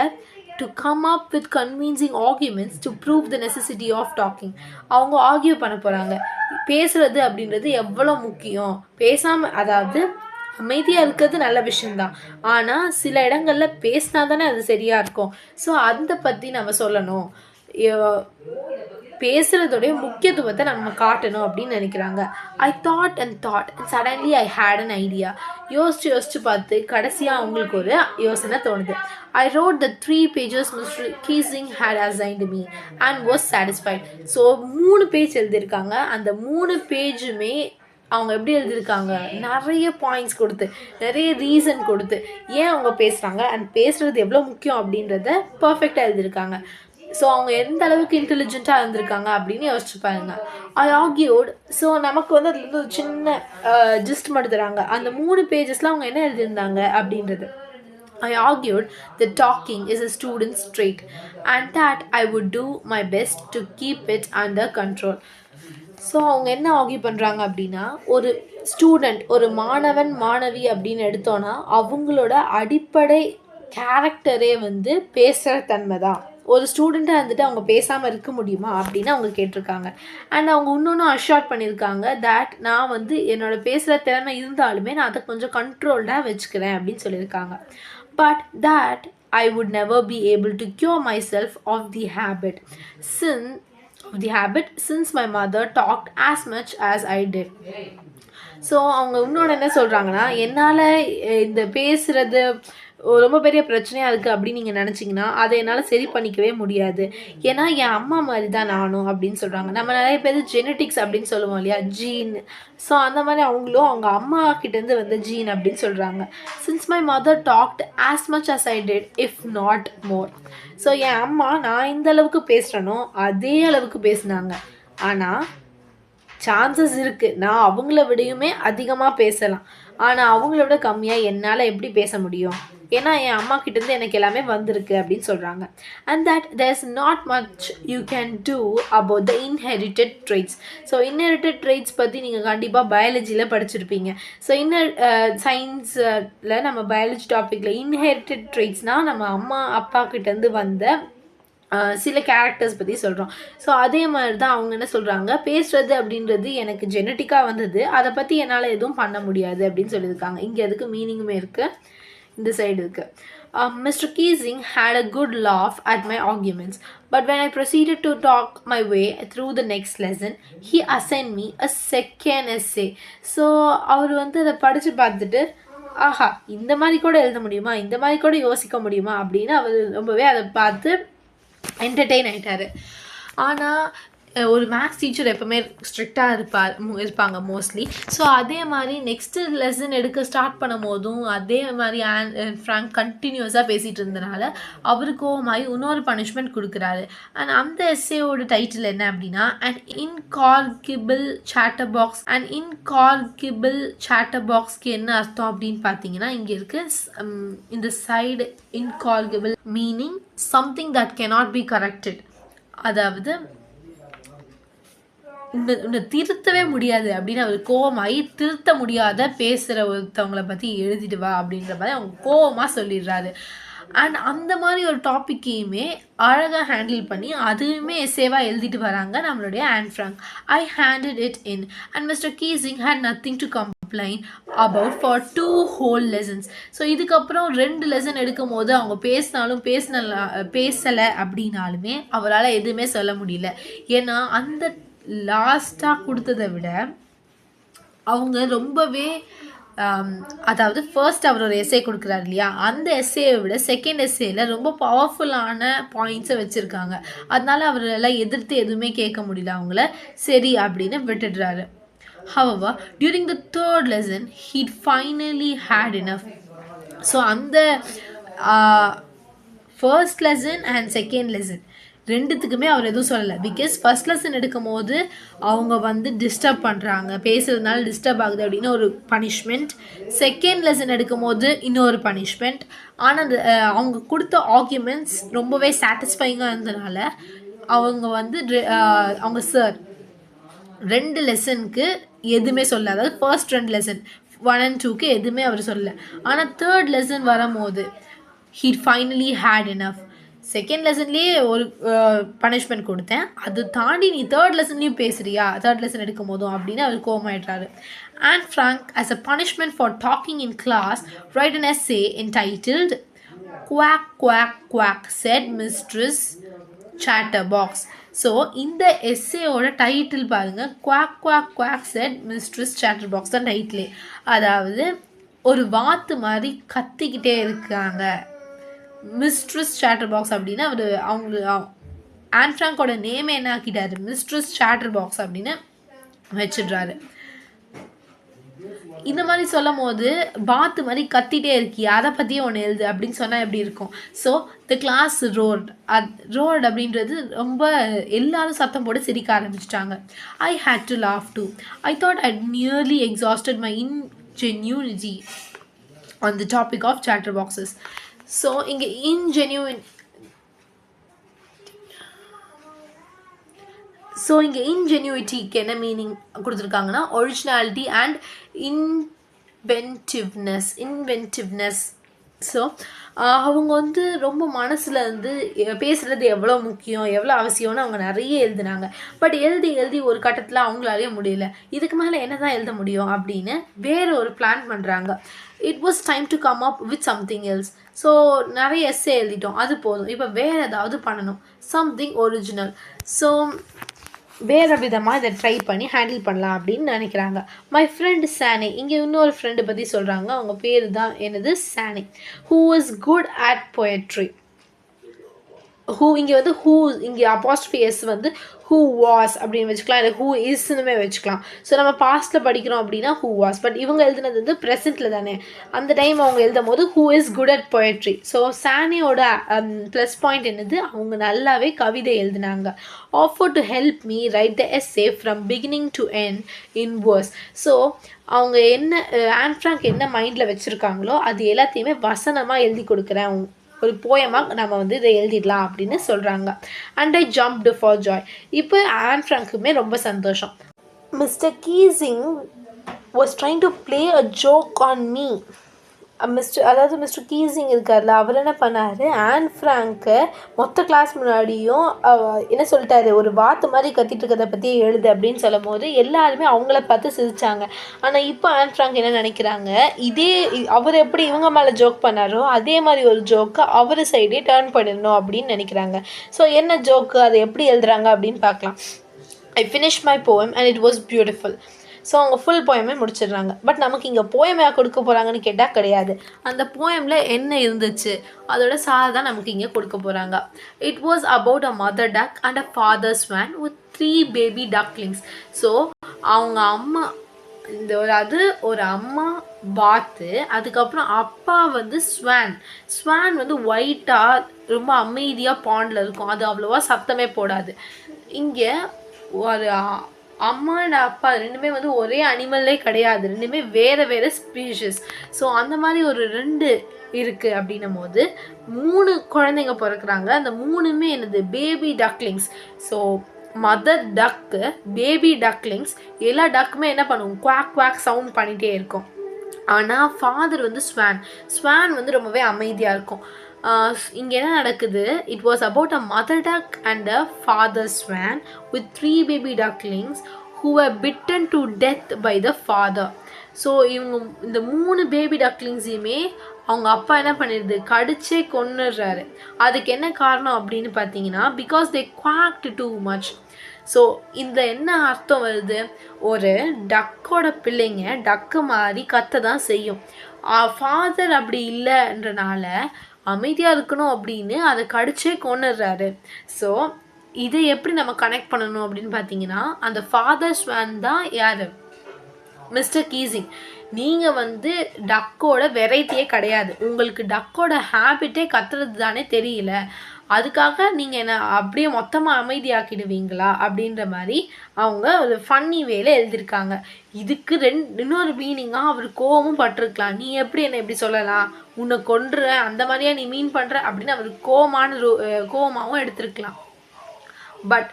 to come up with convincing arguments to prove the necessity of talking. அவங்க ஆர்கியூ பண்ண போகிறாங்க, பேசுகிறது அப்படின்றது எவ்வளோ முக்கியம். பேசாமல், அதாவது அமைதியாக இருக்கிறது நல்ல விஷயந்தான், ஆனால் சில இடங்களில் பேசினா தானே அது சரியாக இருக்கும். ஸோ அதை பற்றி நம்ம சொல்லணும், பேசுகிறதோடைய முக்கியத்துவத்தை நம்ம காட்டணும் அப்படின்னு நினைக்கிறாங்க. I thought and suddenly I had an idea. யோசிச்சு பார்த்து கடைசியாக அவங்களுக்கு ஒரு யோசனை தோணுது. I wrote the 3 pages Mister Keesing had assigned me and was satisfied. So 3 page எழுதியிருக்காங்க. அந்த 3 பேஜுமே அவங்க எப்படி எழுதியிருக்காங்க, நிறைய பாயிண்ட்ஸ் கொடுத்து, நிறைய ரீசன் கொடுத்து ஏன் அவங்க பேசுகிறாங்க அண்ட் பேசுகிறது எவ்வளோ முக்கியம் அப்படின்றத பர்ஃபெக்டாக எழுதியிருக்காங்க. ஸோ அவங்க எந்த அளவுக்கு இன்டெலிஜென்ட்டாக இருந்திருக்காங்க அப்படின்னு யோசிச்சு பாருங்க. ஐ ஆர்கியூட். ஸோ நமக்கு வந்து அதுலேருந்து ஒரு சின்ன ஜிஸ்ட் மட்டும் தராங்க. அந்த 3 பேஜஸ்லாம் அவங்க என்ன எழுதியிருந்தாங்க அப்படின்றது. I argued that talking is a student's trait and that I would do my best to keep it under control. So அவங்க என்ன ஆர்கியூ பண்ணுறாங்க அப்படின்னா, ஒரு ஸ்டூடெண்ட், ஒரு மாணவன் மாணவி அப்படின்னு எடுத்தோன்னா அவங்களோட அடிப்படை கேரக்டரே வந்து பேசுகிற தன்மை தான். ஒரு ஸ்டூடெண்ட்டாக இருந்துட்டு அவங்க பேசாமல் இருக்க முடியுமா அப்படின்னு அவங்க கேட்டிருக்காங்க. அண்ட் அவங்க இன்னொன்று அஷ்யூர் பண்ணியிருக்காங்க தட் நான் வந்து என்னோட பேசுகிற திறமை இருந்தாலுமே நான் அதை கொஞ்சம் கண்ட்ரோல்டாக வச்சுக்கிறேன் அப்படின்னு சொல்லியிருக்காங்க. But that I would never be able to cure myself of the habit since my mother talked as much as I did. So அவங்க இன்னொன்று என்ன சொல்கிறாங்கன்னா, என்னால் இந்த பேசுகிறது ரொம்ப பெரிய பிரச்சனையாக இருக்குது அப்படின்னு நீங்கள் நினச்சிங்கன்னா அதை என்னால் சரி பண்ணிக்கவே முடியாது, ஏன்னா என் அம்மா மாதிரி தான் நானும் அப்படின்னு சொல்கிறாங்க. நம்ம நிறைய பேர் ஜெனட்டிக்ஸ் அப்படின்னு சொல்லுவோம் இல்லையா, ஜீன். ஸோ அந்த மாதிரி அவங்களும் அவங்க அம்மா கிட்டேருந்து வந்த ஜீன் அப்படின்னு சொல்கிறாங்க. Since my mother talked as much as I did if not more. So என் அம்மா நான் இந்த அளவுக்கு பேசுகிறேனோ அதே அளவுக்கு பேசினாங்க, ஆனால் சான்சஸ் இருக்குது நான் அவங்கள விடையுமே அதிகமாக பேசலாம், ஆனால் அவங்கள விட கம்மியாக என்னால் எப்படி பேச முடியும், ஏன்னா என் அம்மா கிட்டேருந்து எனக்கு எல்லாமே வந்திருக்கு அப்படின்னு சொல்கிறாங்க. And that there is not much you can do about the inherited traits. So inherited traits பற்றி நீங்கள் கண்டிப்பாக பயாலஜியில் படிச்சிருப்பீங்க. ஸோ சயின்ஸில் நம்ம பயாலஜி டாப்பிக்கில் இன்ஹெரிட்டட் ட்ரெய்ட்ஸ்னால் நம்ம அம்மா அப்பா கிட்டேருந்து வந்த சில கேரக்டர்ஸ் பற்றி சொல்கிறோம். ஸோ அதே மாதிரி தான் அவங்க என்ன சொல்கிறாங்க, பேசுகிறது அப்படின்றது எனக்கு ஜெனட்டிக்காக வந்தது, அதை பற்றி என்னால் எதுவும் பண்ண முடியாது அப்படின்னு சொல்லியிருக்காங்க. இங்கே அதுக்கு மீனிங்குமே இருக்குது, இந்த சைடு இருக்குது. Mr. Keesing had a good laugh at my arguments, but when I proceeded to talk my way through the next lesson, he assigned me a second essay. So அவர் வந்து அதை படித்து பார்த்துட்டு, ஆஹா இந்த மாதிரி கூட எழுத முடியுமா, இந்த மாதிரி கூட யோசிக்க முடியுமா அப்படின்னு அவர் ரொம்பவே அதை பார்த்து என்டர்டெயின் ஆகிட்டார். ஆனால் ஒரு மேக்ஸ் டீச்சர் எப்போவுமே ஸ்ட்ரிக்டாக இருப்பாங்க மோஸ்ட்லி. ஸோ அதே மாதிரி நெக்ஸ்ட்டு லெசன் எடுக்க ஸ்டார்ட் பண்ணும் போதும் அதே மாதிரி ஃப்ராங்க் கண்டினியூஸாக பேசிகிட்டு இருந்தனால அவருக்கு கோவமாகி இன்னொரு பனிஷ்மெண்ட் கொடுக்குறாரு. அண்ட் அந்த எஸ்ஏயோட டைட்டில் என்ன அப்படின்னா, அண்ட் இன்கார்கிபிள் சேட்டர் பாக்ஸ்க்கு என்ன அர்த்தம் அப்படின்னு பார்த்தீங்கன்னா, இங்கே இருக்குது இந்த side incorrigible meaning something that cannot be corrected, அதாவது உன்னை திருத்தவே முடியாது அப்படின்னு அவர் கோவமாகி திருத்த முடியாத பேசுகிற ஒருத்தவங்களை பற்றி எழுதிட்டு வா அப்படின்ற மாதிரி அவங்க கோவமாக சொல்லிடுறாரு. அண்ட் அந்த மாதிரி ஒரு டாப்பிக்கையுமே அழகாக ஹேண்டில் பண்ணி அதுவுமே எஸ்ஸேவாக எழுதிட்டு வராங்க நம்மளுடைய Anne Frank. I handed it in and Mister Keesing had nothing to complain about for 2 whole lessons. So இதுக்கப்புறம் 2 லெசன் எடுக்கும் போது அவங்க பேசலை அப்படின்னாலுமே அவரால் எதுவுமே சொல்ல முடியல, ஏன்னா அந்த லாஸ்ட்டாக கொடுத்ததை விட அவங்க ரொம்பவே அதாவது ஃபர்ஸ்ட் அவர் ஒரு எஸ்ஸே கொடுக்குறாரு இல்லையா, அந்த எஸ்ஸேயை விட செகண்ட் எஸ்ஸேயில் ரொம்ப பவர்ஃபுல்லான பாயிண்ட்ஸை வச்சுருக்காங்க. அதனால அவரெல்லாம் எதிர்த்து எதுவுமே கேட்க முடியல, அவங்கள சரி அப்படின்னு விட்டுடுறாரு. However, during the 3rd lesson, he'd finally had enough. So அந்த first lesson and second lesson ரெண்டுத்துக்குமே அவர் எதுவும் சொல்லலை. பிகாஸ் ஃபர்ஸ்ட் லெசன் எடுக்கும் போது அவங்க வந்து டிஸ்டர்ப் பண்ணுறாங்க, பேசுகிறதுனால டிஸ்டர்ப் ஆகுது அப்படின்னு ஒரு பனிஷ்மெண்ட். செகண்ட் லெசன் எடுக்கும் போது இன்னொரு பனிஷ்மெண்ட். ஆனால் அந்த அவங்க கொடுத்த ஆர்கியூமெண்ட்ஸ் ரொம்பவே சாட்டிஸ்ஃபைங்காக இருந்ததுனால அவங்க வந்து அவங்க சார் 2 லெசனுக்கு எதுவுமே சொல்ல, அதாவது ஃபர்ஸ்ட் 2 லெசன் 1 and 2க்கு எதுவுமே அவர் சொல்லலை. ஆனால் 3rd லெசன் வரும்போது he'd finally had enough. Second லெசன்லேயே ஒரு பனிஷ்மெண்ட் கொடுத்தேன், அது தாண்டி நீ தேர்ட் லெசன்லேயும் பேசுறியா, தேர்ட் லெசன் எடுக்கும் போதும் அப்படின்னு அவர் கோவமாயிட்டாரு. Anne Frank, as a punishment for talking in class, write an essay entitled "Quack Quack Quack," said Mistress Chatterbox. So இந்த எஸ்ஸேயோட டைட்டில் பாருங்க, quack quack quack said Mistress Chatterbox தான் டைட்டிலே. அதாவது ஒரு வாத்து மாதிரி கத்திக்கிட்டே இருக்காங்க மிஸ்ட்ரஸ் சேட்டர்பாக்ஸ் அப்படின்னு அவங்க ஆன் ஃப்ராங்கோட நேமே என்ன ஆக்கிட்டாரு, மிஸ்ட்ரஸ் சேட்டர்பாக்ஸ் அப்படின்னு வச்சிடுறாரு. இந்த மாதிரி சொல்லும் போது பாத்து மாதிரி கத்திட்டே இருக்கி, அதை பற்றியே ஒன்று எழுது அப்படின்னு சொன்னால் எப்படி இருக்கும்? ஸோ த கிளாஸ் ரோட் அப்படின்றது ரொம்ப எல்லாரும் சத்தம் போட்டு சிரிக்க ஆரம்பிச்சிட்டாங்க. I had to laugh too. I thought I nearly exhausted my ingenuity on the topic of chatterboxes. So இங்கே இன்ஜென்யூட்டிக்கு என்ன மீனிங் கொடுத்துருக்காங்கன்னா, ஒரிஜினாலிட்டி அண்ட் இன்வென்டிவ்னஸ். ஸோ அவங்க வந்து ரொம்ப மனசில் வந்து பேசுகிறது எவ்வளோ முக்கியம், எவ்வளோ அவசியம்னு அவங்க நிறைய எழுதுனாங்க. பட் எழுதி ஒரு கட்டத்தில் அவங்களாலேயே முடியல, இதுக்கு மேலே என்ன தான் எழுத முடியும் அப்படின்னு வேறு ஒரு பிளான் பண்ணுறாங்க. It was time to come up with something else. So நிறைய எஸ்ஸே எழுதிட்டோம், அது போதும், இப்போ வேறு ஏதாவது பண்ணணும், சம்திங் ஒரிஜினல். ஸோ வேறு விதமாக இதை ட்ரை பண்ணி ஹேண்டில் பண்ணலாம் அப்படின்னு நினைக்கிறாங்க. மை ஃப்ரெண்ட் சானி, இங்கே இன்னொரு ஃப்ரெண்டு பற்றி சொல்கிறாங்க, அவங்க பேர் தான் என்னது, Sanne, who is good at poetry. இங்கே வந்து இங்கே அப்பாஸ்ட்ரஃபி எஸ் வந்து ஹூ வாஸ் அப்படின்னு வச்சுக்கலாம், இல்லை ஹூ இஸ்னுமே வச்சுக்கலாம். ஸோ நம்ம பாஸ்ட்டில் படிக்கிறோம் அப்படின்னா ஹூ வாஸ், பட் இவங்க எழுதுனது வந்து ப்ரெசென்ட்டில் தானே, அந்த டைம் அவங்க எழுதும் போது who is good at poetry. So சானியோட ப்ளஸ் பாயிண்ட் என்னது, அவங்க நல்லாவே கவிதை எழுதினாங்க. Offer to help me write the essay from beginning to end in verse. So அவங்க ஆன் ஃப்ராங்க் என்ன மைண்டில் வச்சுருக்காங்களோ அது எல்லாத்தையுமே வசனமாக எழுதி கொடுக்குறேன், ஒரு போயமாக நம்ம வந்து இதை எழுதிடலாம் அப்படின்னு சொல்கிறாங்க. And I jumped for joy. இப்போ ஆன் ஃப்ராங்க்குமே ரொம்ப சந்தோஷம். Mister Keesing was trying to play a joke on me. Mister Keesing இருக்கார்ல, அவர் என்ன பண்ணார், ஆன் ஃப்ராங்கை மொத்த கிளாஸ் முன்னாடியும் என்ன சொல்லிட்டாரு, ஒரு வாத்து மாதிரி கத்திட்டு இருக்கிறத பற்றி எழுது அப்படின்னு சொல்லும் போது எல்லாருமே அவங்கள பார்த்து சிரித்தாங்க. ஆனால் இப்போ ஆன் ஃப்ராங்க் என்ன நினைக்கிறாங்க, அவர் எப்படி இவங்க மேலே ஜோக் பண்ணாரோ அதே மாதிரி ஒரு ஜோக்கை அவர் சைடே டேர்ன் பண்ணிடணும் அப்படின்னு நினைக்கிறாங்க. ஸோ என்ன ஜோக்கு, அதை எப்படி எழுதுறாங்க அப்படின்னு பார்க்கலாம். I finish my poem and it was beautiful. So அவங்க ஃபுல் போயமே முடிச்சிடுறாங்க. பட் நமக்கு இங்கே போயமையாக கொடுக்க போகிறாங்கன்னு கேட்டால் கிடையாது, அந்த போயமில் என்ன இருந்துச்சு அதோட சார் தான் நமக்கு இங்கே கொடுக்க போகிறாங்க. It was about a mother duck and a father swan with 3 baby ducklings. So அவங்க அம்மா ஒரு அம்மா பாத்து, அதுக்கப்புறம் அப்பா வந்து ஸ்வான் வந்து ஒயிட்டாக ரொம்ப அமைதியாக பாண்டில் இருக்கும், அது அவ்வளோவா சத்தமே போடாது. இங்கே ஒரு அம்மா அண்ட் அப்பா ரெண்டுமே வந்து ஒரே அனிமல்லே கிடையாது, ரெண்டுமே வேறு ஸ்பீஷஸ். ஸோ அந்த மாதிரி ஒரு 2 இருக்குது அப்படின்னும் போது 3 குழந்தைங்க பிறக்கிறாங்க. அந்த 3மே என்னது, பேபி டக்லிங்ஸ். ஸோ மதர் டக்கு, பேபி டக்லிங்ஸ், எல்லா டக்குமே என்ன பண்ணுவோம், குவாக் குவாக் சவுண்ட் பண்ணிகிட்டே இருக்கும். ஆனால் ஃபாதர் வந்து ஸ்வான் வந்து ரொம்பவே அமைதியாக இருக்கும். இங்கே என்ன நடக்குது, it was about a mother duck and a father swan with 3 baby ducklings who were bitten to death by the father. So இவங்க இந்த 3 பேபி டக்லிங்ஸையுமே அவங்க அப்பா என்ன பண்ணிடுது, கடிச்சே கொன்னுடுறாரு. அதுக்கு என்ன காரணம் அப்படின்னு பார்த்தீங்கன்னா, because they quacked too much. So இந்த என்ன அர்த்தம் வருது, ஒரு டக்கோட பிள்ளைங்க டக்கு மாதிரி கத்த தான் செய்யும், ஃபாதர் அப்படி இல்லைன்றனால அமைதியாக இருக்கணும் அப்படின்னு அதை கடிச்சே கொன்னுடுறாரு. ஸோ இதை எப்படி நம்ம கனெக்ட் பண்ணணும் அப்படின்னு பார்த்தீங்கன்னா, அந்த ஃபாதர் ஸ்வான் தான் யார், மிஸ்டர் கீசிங். நீங்கள் வந்து டக்கோட வெரைட்டியே கிடையாது, உங்களுக்கு டக்கோட ஹேபிட்டே கத்துறது தானே தெரியல, அதுக்காக நீங்கள் என்ன அப்படியே மொத்தமாக அமைதியாக்கிடுவீங்களா அப்படின்ற மாதிரி அவங்க ஒரு ஃபன்னி வேலை எழுதியிருக்காங்க. இதுக்கு இன்னொரு மீனிங்காக அவர் கோவமும் பட்டிருக்கலாம், நீ எப்படி என்ன எப்படி சொல்லலாம், உன்னை கொன்ற அந்த மாதிரியா நீ மீன் பண்ணுற அப்படின்னு அவர் கோவமாகவும் எடுத்திருக்கலாம். பட்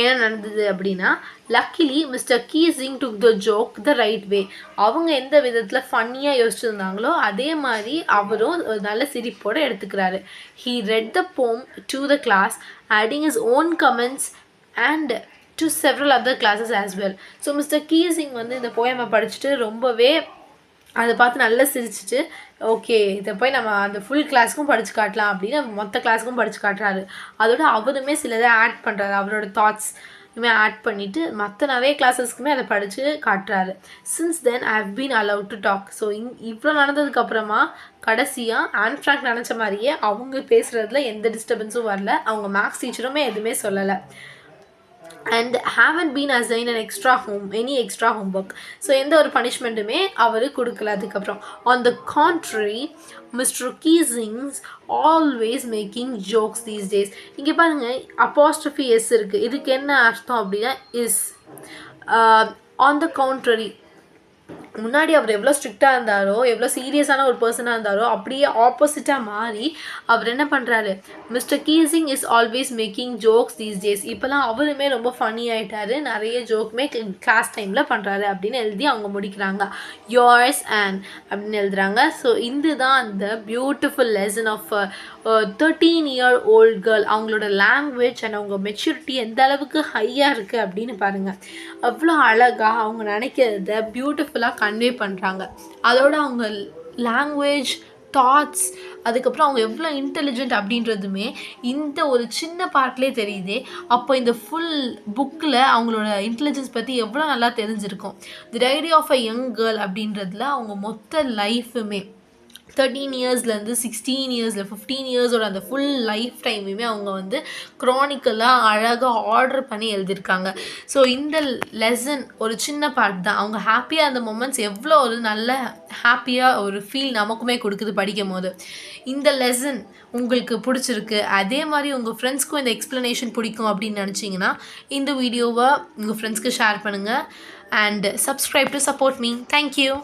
என்ன நடந்தது அப்படின்னா, luckily Mister Keesing took the joke the right way. அவங்க எந்த விதத்தில் ஃபன்னியாக யோசிச்சிருந்தாங்களோ அதே மாதிரி அவரும் ஒரு நல்ல சிரிப்போடு எடுத்துக்கிறாரு. He read the poem to the class, adding his own comments and to several other classes as well. So Mister Keesing வந்து இந்த போயமை படிச்சுட்டு ரொம்பவே அதை பார்த்து நல்லா சிரிச்சிட்டு, ஓகே இதை போய் நம்ம அந்த ஃபுல் கிளாஸுக்கும் படித்து காட்டலாம் அப்படின்னு மொத்த கிளாஸுக்கும் படித்து காட்டுறாரு. அதோட அவருமே சிலதை ஆட் பண்ணுறாரு, அவரோட தாட்ஸ் ஆட் பண்ணிவிட்டு மற்ற நிறைய கிளாஸஸ்க்குமே அதை படித்து காட்டுறாரு. Since then I have been allowed to talk. So இவ்வளோ நடந்ததுக்கப்புறமா கடைசியாக ஆன் ஃப்ராங்க் நினச்ச மாதிரியே அவங்க பேசுகிறதுல எந்த டிஸ்டர்பன்ஸும் வரல. அவங்க மேக்ஸ் டீச்சருமே எதுவுமே சொல்லலை. And haven't been assigned any extra homework. So எந்த ஒரு பனிஷ்மெண்ட்டுமே அவர் கொடுக்கல அதுக்கப்புறம். On the contrary, Mr. Keesing's always making jokes these days. இங்கே பாருங்கள் apostrophe s இருக்குது. இதுக்கு என்ன அர்த்தம் அப்படின்னா is. On the contrary, முன்னாடி அவர் எவ்வளோ ஸ்ட்ரிக்டாக இருந்தாரோ, எவ்வளோ சீரியஸான ஒரு பர்சனாக இருந்தாரோ, அப்படியே ஆப்போசிட்டாக மாறி அவர் என்ன பண்ணுறாரு, Mister Keesing is always making jokes these days. இப்போலாம் அவருமே ரொம்ப ஃபன்னி ஆகிட்டாரு, நிறைய ஜோக்குமே கிளாஸ் டைமில் பண்ணுறாரு அப்படின்னு எழுதி அவங்க முடிக்கிறாங்க. யோர்ஸ் அண்ட் அப்படின்னு எழுதுறாங்க. ஸோ இதுதான் அந்த beautiful lesson of 13-year-old girl. அவங்களோட லாங்குவேஜ் அண்ட் அவங்க மெச்சூரிட்டி எந்த அளவுக்கு ஹையாக இருக்குது அப்படின்னு பாருங்கள். அவ்வளோ அழகாக அவங்க நினைக்கிறத பியூட்டிஃபுல்லாக கன்வே பண்ணுறாங்க. அதோட அவங்க லாங்குவேஜ், தாட்ஸ், அதுக்கப்புறம் அவங்க எவ்வளோ இன்டெலிஜென்ட் அப்படின்றதுமே இந்த ஒரு சின்ன பார்ட்லேயே தெரியுது. அப்போ இந்த ஃபுல் புக்கில் அவங்களோட இன்டெலிஜென்ஸ் பற்றி எவ்வளோ நல்லா தெரிஞ்சிருக்கும். The diary of a young girl அப்படின்றதுல அவங்க மொத்த லைஃபுமே 13 இயர்ஸ்லேருந்து 16 இயர்ஸில் 15 இயர்ஸோட அந்த ஃபுல் லைஃப் டைமுமே அவங்க வந்து க்ரானிக்கலாக அழகாக ஆர்டர் பண்ணி எழுதியிருக்காங்க. ஸோ இந்த லெசன் ஒரு சின்ன பார்ட் தான். அவங்க ஹாப்பியாக அந்த மொமெண்ட்ஸ் எவ்வளோ ஒரு நல்ல ஹாப்பியாக ஒரு ஃபீல் நமக்குமே கொடுக்குது படிக்கும் போது. இந்த லெசன் உங்களுக்கு பிடிச்சிருக்கு, அதே மாதிரி உங்கள் ஃப்ரெண்ட்ஸ்க்கும் இந்த எக்ஸ்ப்ளனேஷன் பிடிக்கும் அப்படின்னு நினச்சிங்கன்னா இந்த வீடியோவை உங்கள் ஃப்ரெண்ட்ஸ்க்கு ஷேர் பண்ணுங்கள். And subscribe to support me. Thank you.